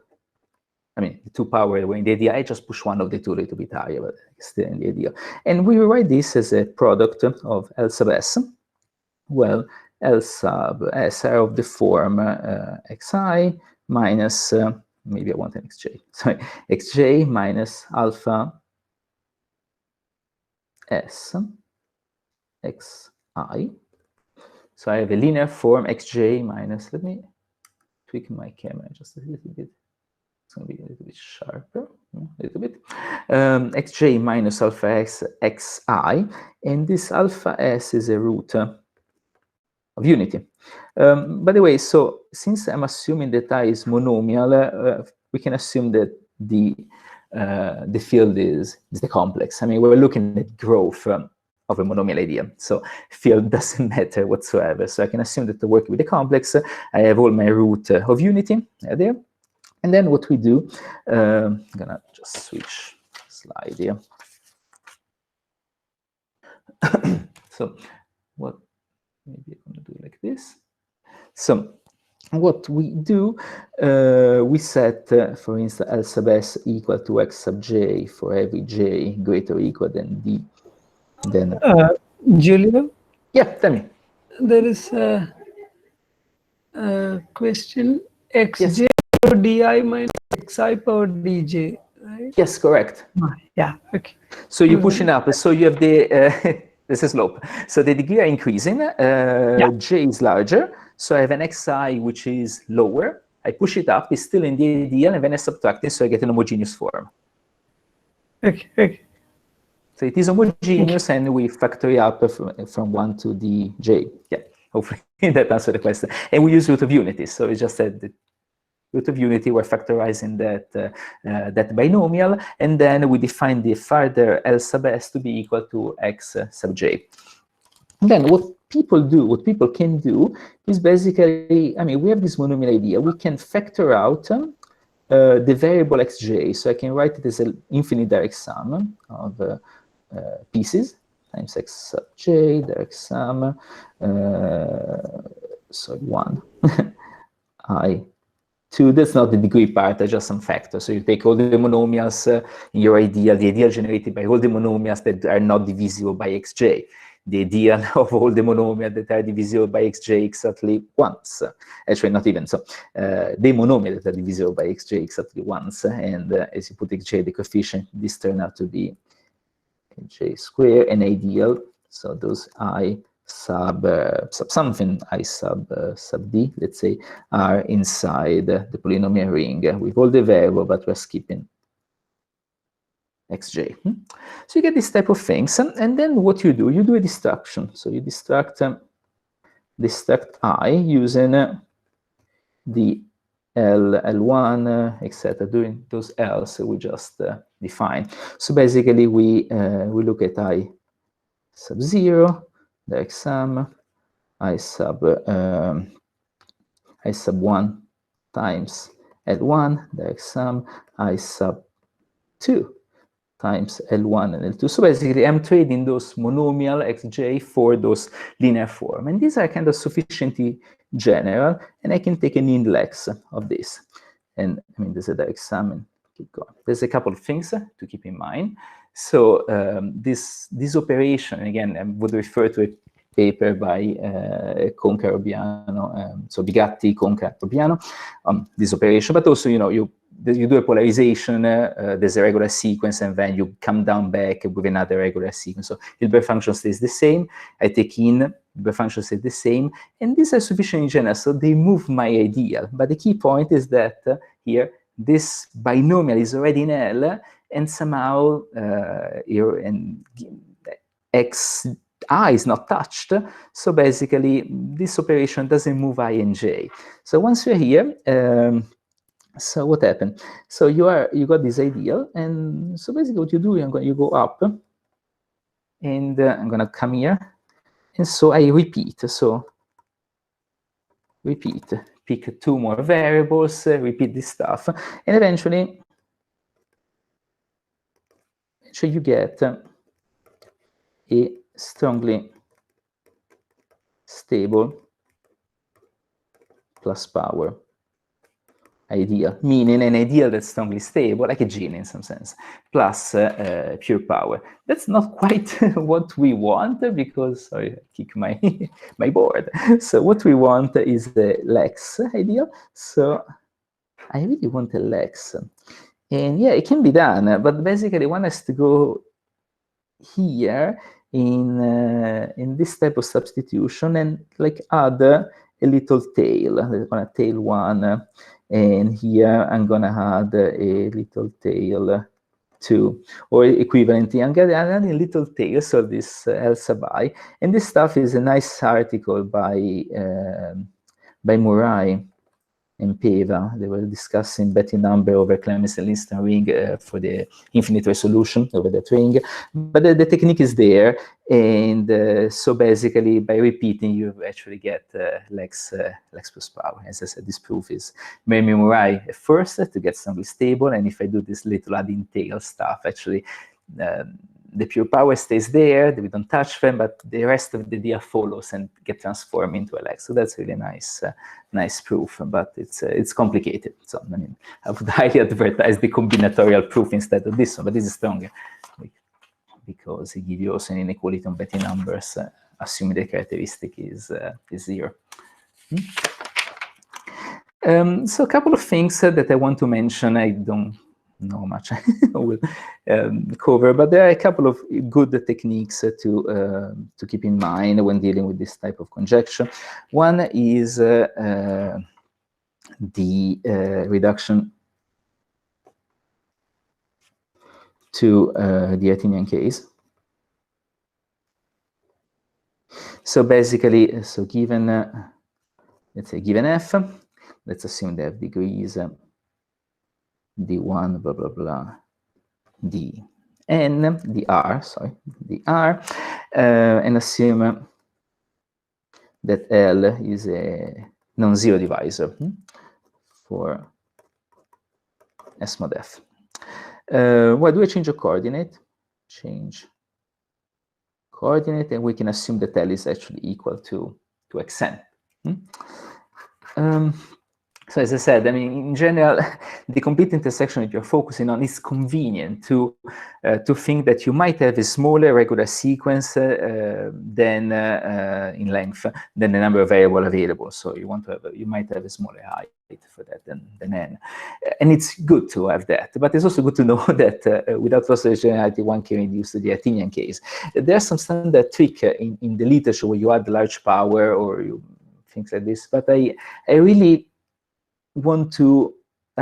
S2: I mean, the 2 power were in the ideal. I just push one of the two a little bit higher, but it's still in the ideal. And we write this as a product of L sub s. Well, L sub s are of the form xi minus, maybe I want an xj. Sorry, xj minus alpha s xi. So I have a linear form xj minus, let me tweak my camera just a little bit. It's going to be a little bit sharper, a little bit. Xj minus alpha x xi, and this alpha s is a root of unity. By the way, so since I'm assuming that I is monomial, we can assume that the field is the complex. I mean, we're looking at growth of a monomial ideal. So field doesn't matter whatsoever. So I can assume that to work with the complex, I have all my root of unity there. And then what we do, I'm gonna just switch slide here. So what, maybe I'm gonna do it like this. So what we do, we set, for instance, L sub s equal to x sub j for every j greater or equal than d. Then,
S3: Giulio,
S2: yeah, tell me.
S3: there is a question, xj
S2: Yes.
S3: power di minus xi power dj, right?
S2: Yes, correct.
S3: Yeah, okay.
S2: So you're pushing up. So you have the, this is slope. So the degree are increasing. J is larger. So I have an xi which is lower. I push it up, it's still in the ideal, and then I subtract it, so I get an homogeneous form.
S3: Okay, okay.
S2: So it is homogeneous, and we factor it up from 1 to the j. Yeah, hopefully that answers the question. And we use root of unity. So it's just that the root of unity, we're factorizing that binomial, and then we define the further L sub s to be equal to x sub j. And then what people do, what people can do, is basically, I mean, we have this monomial idea. We can factor out the variable xj. So I can write it as an infinite direct sum of pieces times x sub j, direct sum, sorry, 1, I, 2, that's not the degree part, that's just some factor. So you take all the monomials in your ideal, the ideal generated by all the monomials that are not divisible by xj. The ideal of all the monomials that are divisible by xj exactly once. Actually, not even. So the monomials that are divisible by xj exactly once. And as you put xj, the coefficient, this turns out to be j squared, and ideal. So those I sub something, I sub d, let's say, are inside the polynomial ring with all the variable, but we're skipping xj. So you get this type of things, and then what you do a destruction. So you destruct I using the L1, etc. Doing those L's we just define. So basically we look at I sub 0, direct sum, I sub 1 times L1, direct sum, I sub 2 times L1 and L2. So basically, I'm trading those monomial xj for those linear form. And these are kind of sufficiently general, and I can take an index of this. And I mean, there's a direct sum, and keep going. There's a couple of things to keep in mind. So this operation, again, I would refer to a paper by Conca Robbiano, so Bigatti, Conca, Robbiano, this operation, but also, you know, you do a polarization, there's a regular sequence, and then you come down back with another regular sequence. So Hilbert function stays the same. I take in, Hilbert function stays the same, and these are sufficiently general, so they move my ideal. But the key point is that here, this binomial is already in L, and somehow here and I is not touched. So basically, this operation doesn't move I and j. So once you're here, so what happened? So you got this ideal, and so basically what you do, you go up, and I'm gonna come here, and so I repeat. So repeat, pick 2 more variables, repeat this stuff, and eventually you get a strongly stable plus power ideal, meaning an ideal that's strongly stable, like a gene in some sense, plus pure power. That's not quite what we want, because, sorry, I kick my, my board. So what we want is the Lex ideal. So I really want a Lex. And yeah, it can be done, but basically one has to go here in this type of substitution and like add a little tail. I'm gonna tail 1, and here I'm gonna add a little tail 2, or equivalently, I'm gonna add a little tail, so this L sub I. And this stuff is a nice article by Murai and Peva. They were discussing Betty number over Clemens-Liston ring for the infinite resolution over that ring. But the technique is there, and so basically by repeating, you actually get Lex plus power. As I said, this proof is very memorize at first to get something stable, and if I do this little adding tail stuff, actually the pure power stays there, we don't touch them, but the rest of the idea follows and get transformed into a Lex. So that's really nice, nice proof, but it's complicated. So I mean, I would highly advertise the combinatorial proof instead of this one, but this is stronger because it gives you also an inequality on Betty numbers, assuming the characteristic is 0. So a couple of things that I want to mention. I don't know much I will cover, but there are a couple of good techniques to keep in mind when dealing with this type of conjecture. One is the reduction to the Athenian case. So basically, so given, let's say given f, let's assume they have degrees d1, blah, blah, blah, dr, and assume that L is a non-zero divisor for S mod F. Well, do I change a coordinate? Change coordinate, and we can assume that L is actually equal to xn. So as I said, I mean, in general, the complete intersection that you're focusing on is convenient to think that you might have a smaller regular sequence than in length than the number of variables available. So you want to have you might have a smaller height for that than n, and it's good to have that. But it's also good to know that without loss of generality, one can reduce the Athenian case. There's some standard trick in the literature where you add large power or things like this. But I really I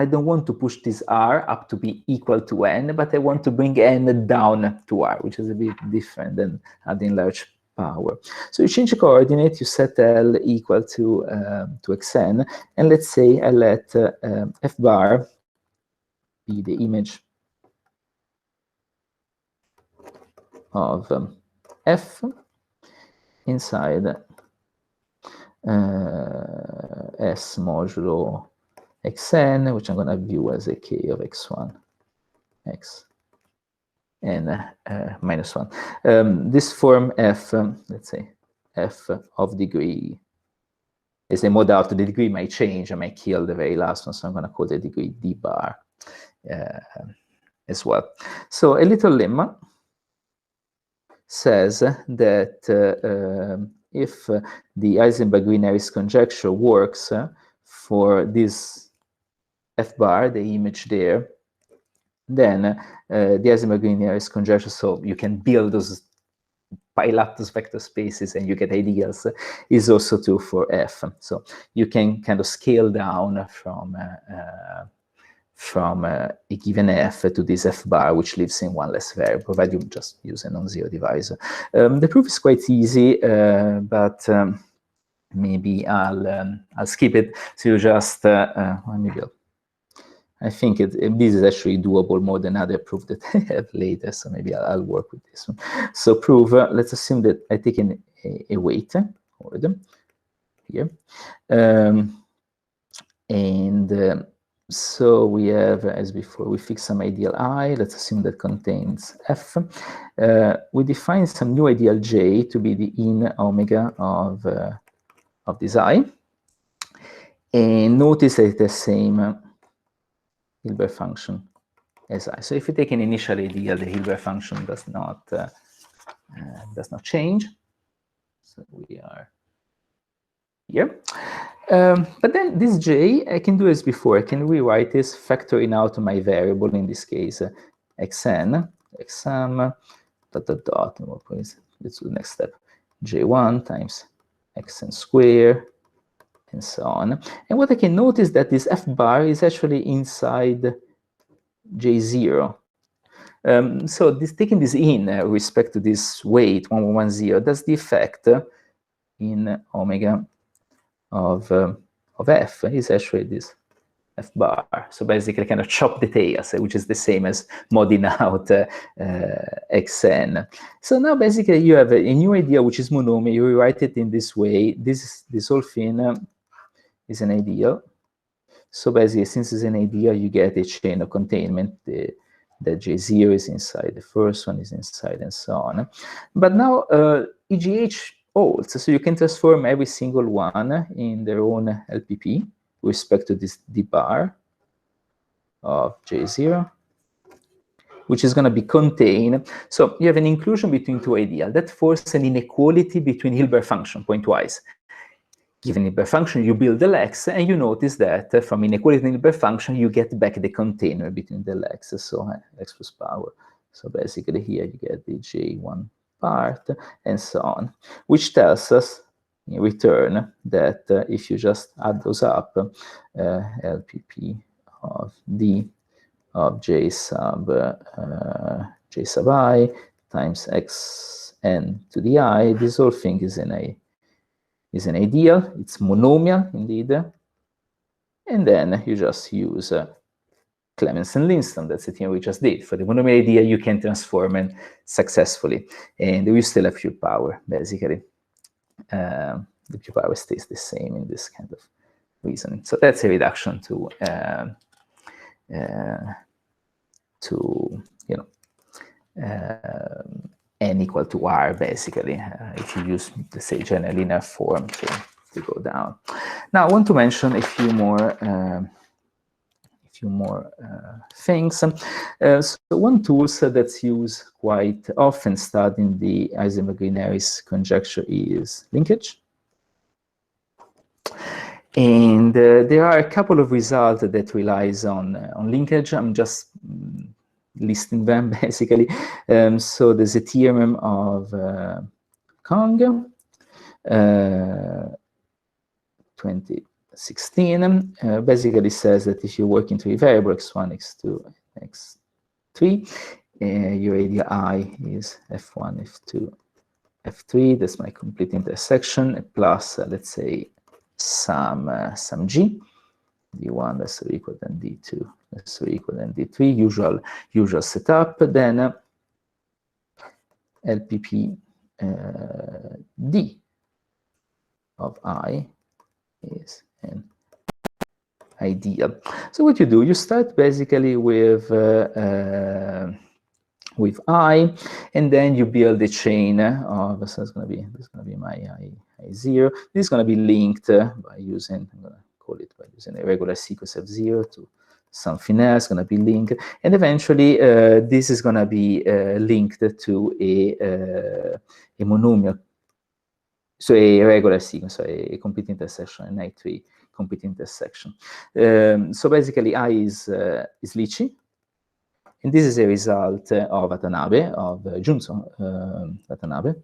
S2: don't want to push this R up to be equal to N, but I want to bring N down to R, which is a bit different than adding large power. So you change the coordinate, you set L equal to Xn, and let's say I let F bar be the image of F inside S modulo Xn, which I'm going to view as a k of x1, x, and minus 1. This form F, let's say F of degree, as I mod out, the degree might change. I might kill the very last one, so I'm going to call the degree d bar as well. So a little lemma says that if the Eisenbud-Green-Harris conjecture works for this F bar, the image there, then the Eisenbud-Green-Harris conjecture, so you can build those, pile up those vector spaces and you get ideals, is also true for F. So you can kind of scale down from a given F to this F bar, which lives in one less variable, provided you just use a non-zero divisor. The proof is quite easy, but maybe I'll skip it. So you just maybe I think this is actually doable more than other proof that I have later. So maybe I'll work with this one. So proof. Let's assume that I take a weight order here, and so we have, as before, we fix some ideal I. Let's assume that contains F. We define some new ideal J to be the in omega of this I. And notice that it's the same Hilbert function as I. So if you take an initial ideal, the Hilbert function does not change. So we are here. But then this J, I can do as before. I can rewrite this factoring out my variable, in this case, xn, xsum, dot, dot, dot, and let's do the next step. J1 times xn squared, and so on. And what I can notice that this F bar is actually inside J0. So this taking this in respect to this weight 1110 does the effect in omega of of f is actually this f bar. So basically kind of chop the tails, which is the same as modding out xn. So now basically you have a new idea, which is monomial. You rewrite it in this way. This whole thing is an ideal. So basically, since it's an ideal, you get a chain of containment. That J0 is inside, the first one is inside, and so on. But now EGH holds, so you can transform every single one in their own LPP with respect to this D bar of J0, which is going to be contained. So you have an inclusion between two ideals. That forces an inequality between Hilbert function pointwise. Given Hilbert function, you build the legs, and you notice that from inequality in Hilbert function, you get back the container between the legs, so x plus power. So basically here you get the J1 part, and so on, which tells us in return that if you just add those up, LPP of D of J sub I times xn to the I, this whole thing is an ideal, it's monomial indeed, and then you just use Clemens-Linston, that's the thing we just did. For the monomial ideal, you can transform it successfully, and we still have pure power, basically. The pure power stays the same in this kind of reasoning. So that's a reduction to n equal to r, basically, if you use, let's say, general linear form to go down. Now, I want to mention a few more things. So one tool that's used quite often studying the Eisenbud-Green-Harris conjecture is linkage. And there are a couple of results that relies on linkage. I'm just listing them, basically. So there's a theorem of Kong, 2016, basically says that if you work into a variable x1, x2, x3, your area I is f1, f2, f3. That's my complete intersection, plus, let's say, some g, d1 less or equal than d2 less or equal than d3, usual setup. Then LPP d of I is an ideal. So what you do, you start basically with I, and then you build a chain of, so it's going to be my I0. This is going to be linked by using, I'm going to call it by using a regular sequence of 0 to something else, going to be linked, and eventually this is going to be linked to a monomial, so a regular sequence, so a complete intersection, an I3 complete intersection. So basically I is Lici, and this is a result of Watanabe, of Junso Watanabe.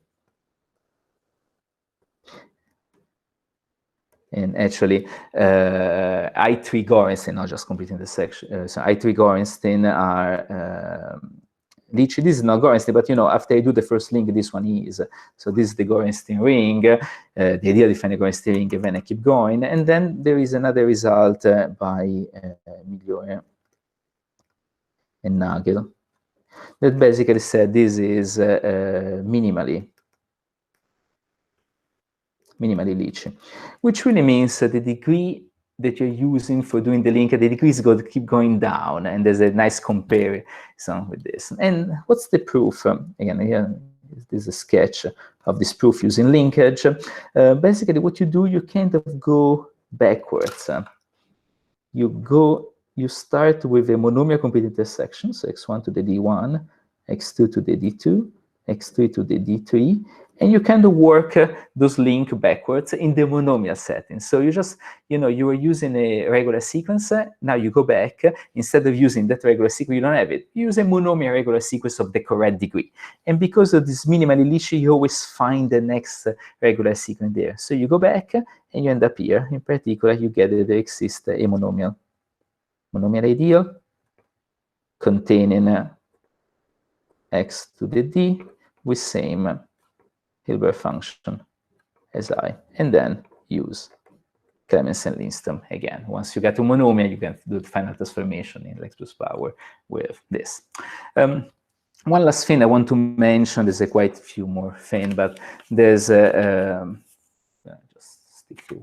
S2: And actually, I3 Gorenstein, not just complete intersection. So I3 Gorenstein are Lici. This is not Gorenstein, but after I do the first link, this one is. So this is the Gorenstein ring, the idea of defining a Gorenstein ring, and then I keep going. And then there is another result by Giulio and Nagel that basically said this is minimally Lici, which really means that the degree that you're using for doing the link, the degree is going to keep going down, and there's a nice comparison with this. And what's the proof? Again, here is a sketch of this proof using linkage. Basically, what you do, you kind of go backwards. You start with a monomial complete intersection, so x1 to the d1, x2 to the d2, x3 to the d3, and you kind of work those links backwards in the monomial setting. So you just, you were using a regular sequence, now you go back, instead of using that regular sequence, you don't have it. You use a monomial regular sequence of the correct degree. And because of this minimally Lici, you always find the next regular sequence there. So you go back, and you end up here. In particular, you get that there exists a monomial ideal containing x to the d with same Hilbert function as I, and then use Clemmensen-Lindström again. Once you get to monomial, you can do the final transformation in X plus power with this. One last thing I want to mention, there's quite a few more things, but there's just stick to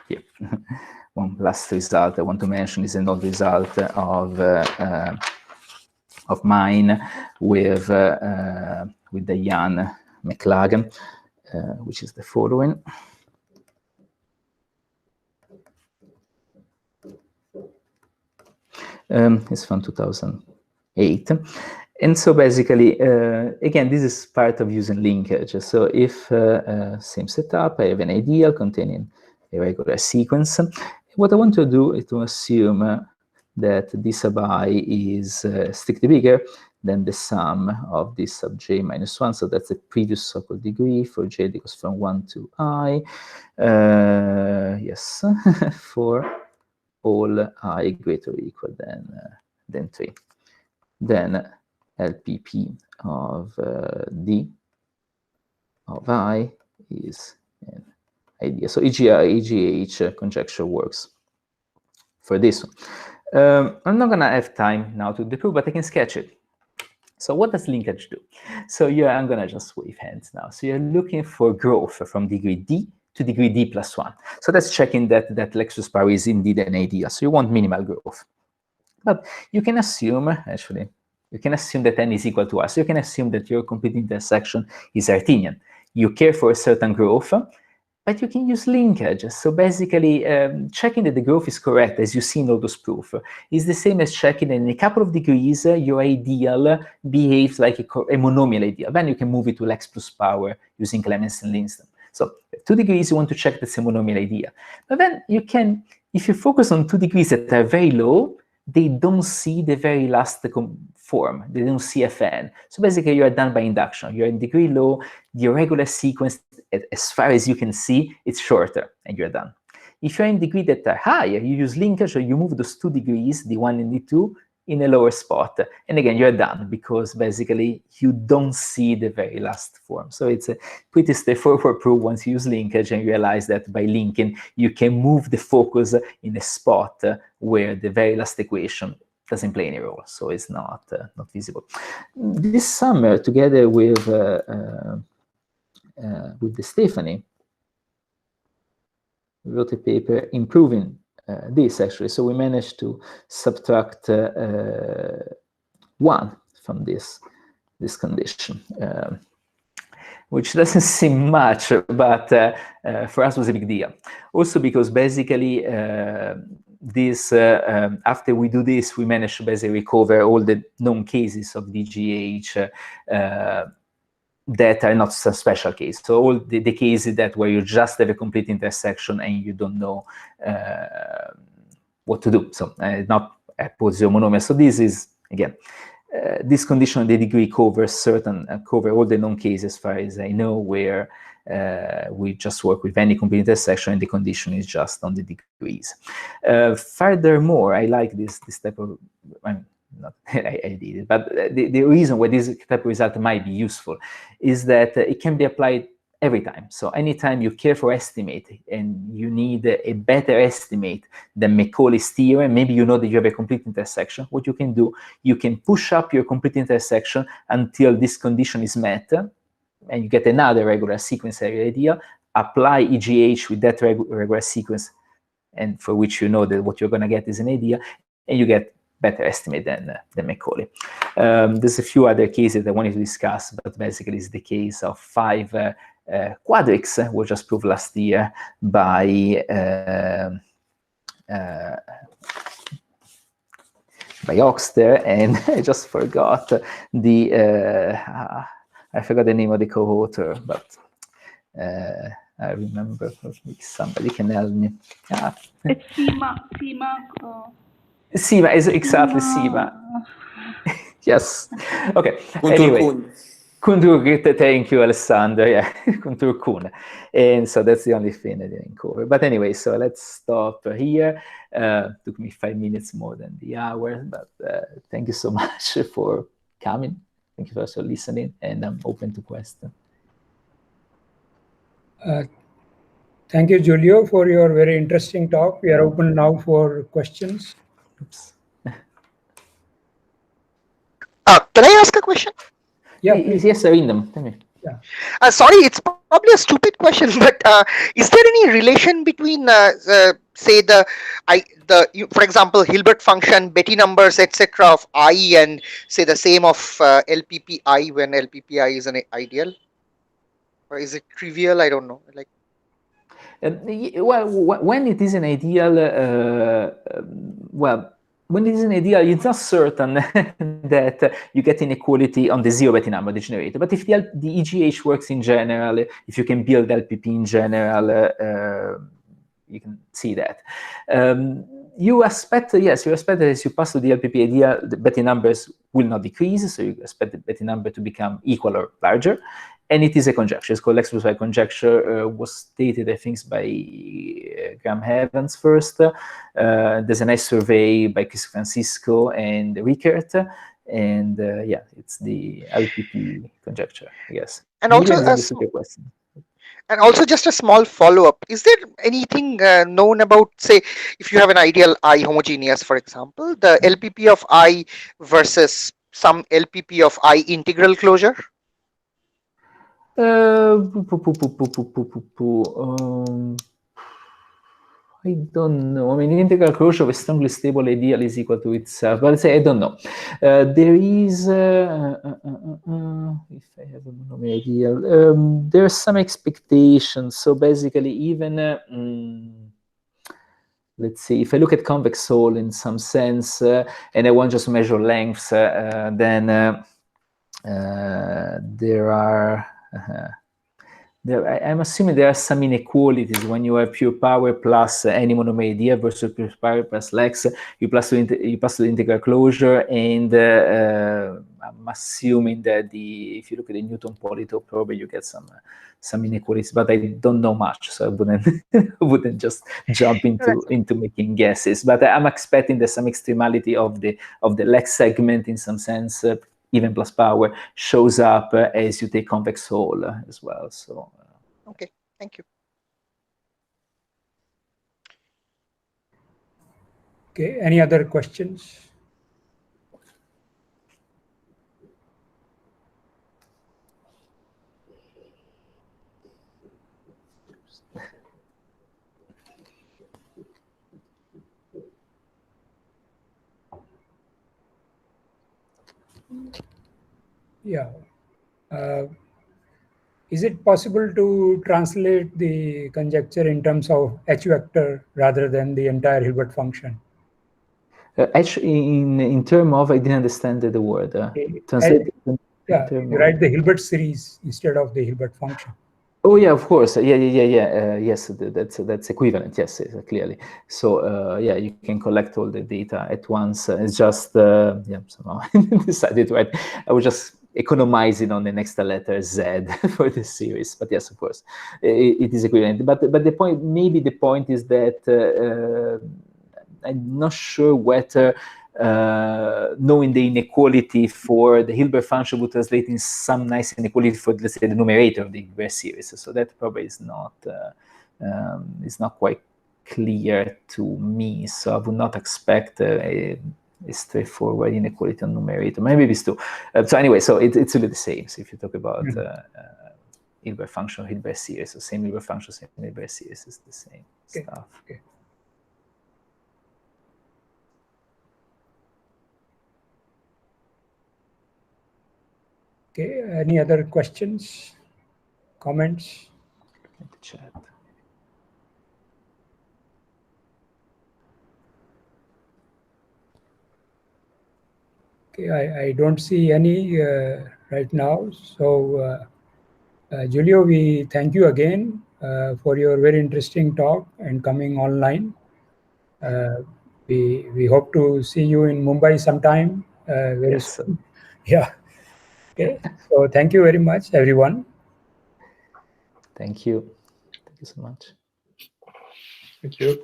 S2: here. One last result I want to mention is an old result of mine with the Jan McLagan, which is the following. It's from 2008. And so basically, again, this is part of using linkage. So if same setup, I have an ideal containing a regular sequence. What I want to do is to assume that this sub I is strictly bigger than the sum of this sub j minus 1. So that's the previous so-called degree for j that goes from 1 to I. Yes, for all I greater or equal than 3. Then LPP of D of I is an idea. So EGH conjecture works for this one. I'm not going to have time now to prove, but I can sketch it. So what does linkage do? So I'm going to just wave hands now. So you're looking for growth from degree D to degree D plus 1. So that's checking that Lexus power is indeed an idea. So you want minimal growth. But you can assume, actually, you can assume that n is equal to r. So you can assume that your complete intersection is Artinian. You care for a certain growth, but you can use linkage. So basically, checking that the growth is correct, as you see in all those proofs, is the same as checking that in a couple of degrees, your ideal behaves like a monomial ideal. Then you can move it to X plus power using Clemmensen-Lindström. So 2 degrees, you want to check that's a monomial idea. But then you can, if you focus on 2 degrees that are very low, they don't see the very last form. They don't see Fn. So basically, you are done by induction. You're in degree low. The irregular sequence, as far as you can see, it's shorter, and you're done. If you're in degree that are higher, you use linkage, or you move those 2 degrees, D1 and D2, in a lower spot. And again, you're done, because basically, you don't see the very last form. So it's a pretty straightforward proof once you use linkage and realize that by linking, you can move the focus in a spot where the very last equation doesn't play any role. So it's not visible. This summer, together with the Stephanie, we wrote a paper improving this, actually. So we managed to subtract 1 from this condition, which doesn't seem much, but for us was a big deal. Also because basically this after we do this, we managed to basically recover all the known cases of DGH that are not some special case. So all the cases that where you just have a complete intersection and you don't know what to do. So not at positive monomial. So this is, again, this condition of the degree covers cover all the known cases as far as I know, where we just work with any complete intersection and the condition is just on the degrees. Furthermore, I like this type of, not I did it, but the reason why this type of result might be useful is that it can be applied every time. So anytime you care for estimate and you need a better estimate than Macaulay's theorem, maybe you know that you have a complete intersection, what you can do, you can push up your complete intersection until this condition is met, and you get another regular sequence area idea, apply EGH with that regular sequence, and for which you know that what you're going to get is an idea, and you get better estimate than Macaulay. There's a few other cases that I wanted to discuss, but basically it's the case of 5 quadrics, which was proved last year by Oxter, and I just forgot I forgot the name of the co-author, but I remember. If somebody can help me.
S4: It's Seema.
S2: Seema is exactly Seema. Yes. Okay. Anyway, Kuntur, thank you, Alessandro. Yeah, Kuntur Kun. And so that's the only thing I didn't cover. But anyway, so let's stop here. Took me 5 minutes more than the hour, but thank you so much for coming. Thank you for listening, and I'm open to questions.
S1: Thank you, Giulio, for your very interesting talk. We are open now for questions.
S2: Oops.
S5: Can I ask a question?
S1: Yeah, please.
S2: Yes, I read them. Tell me.
S1: Yeah.
S5: Sorry, it's probably a stupid question, but is there any relation between, say, for example, Hilbert function, Betty numbers, etc., of I, and say the same of LPPI when LPPI is an ideal, or is it trivial? I don't know. Like,
S2: Well, when it is an ideal, well, when it is an ideal, it's not certain that you get inequality on the zero Betty number, the generator. But if the EGH works in general, if you can build LPP in general, you can see that. You expect, yes, you expect that as you pass to the LPP ideal, the Betty numbers will not decrease, so you expect the Betty number to become equal or larger. And it is a conjecture. It's called X+Y conjecture. Was stated, I think, by Graham Evans first. There's a nice survey by Chris Francisco and Rickert. And yeah, it's the LPP conjecture, I guess.
S5: and also,
S2: question.
S5: And also, just a small follow-up. Is there anything known about, say, if you have an ideal I homogeneous, for example, the LPP of I versus some LPP of I integral closure?
S2: I don't know. I mean, integral closure of a strongly stable ideal is equal to itself, but say I don't know. There is, if I have a monomer ideal, there are some expectations. So basically, even let's see, if I look at convex hull in some sense, and I want just to measure lengths, then there are. I'm assuming there are some inequalities when you have pure power plus any monomer idea versus pure power plus Lex. You pass to the integral closure, and I'm assuming that if you look at the Newton polytope, probably you get some inequalities, but I don't know much, so I wouldn't just jump into making guesses. But I'm expecting there's some extremality of the Lex segment in some sense. Even plus power shows up as you take convex hull as well. So
S5: okay, thank you.
S1: Okay, any other questions? Yeah. Is it possible to translate the conjecture in terms of H vector rather than the entire Hilbert function?
S2: Actually, in terms of, I didn't understand the word. Translate.
S1: Yeah, you write the Hilbert series instead of the Hilbert function.
S2: Oh yeah, of course. Yeah. Yes, that's equivalent. Yes, clearly. So yeah, you can collect all the data at once. It's just yeah, somehow decided to write. I was just economizing on the next letter Z for the series. But yes, of course, it is equivalent. But the point, maybe the point is that I'm not sure whether knowing the inequality for the Hilbert function would translate in some nice inequality for, let's say, the numerator of the Hilbert series. So that probably is not quite clear to me. So I would not expect a straightforward inequality on numerator. Maybe it's two. So anyway, so it's really the same. So if you talk about Hilbert function, Hilbert series, so same Hilbert function, same Hilbert series, is the same stuff.
S1: Okay. Okay, any other questions, comments?
S2: In the chat.
S1: Okay, I don't see any right now. So, Giulio, we thank you again for your very interesting talk and coming online. We hope to see you in Mumbai sometime very soon. Yeah. Okay. So thank you very much, everyone.
S2: Thank you. Thank you so much.
S6: Thank you.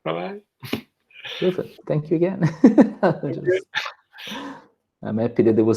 S6: Bye-bye.
S2: Perfect. Thank you again. I'm happy that there was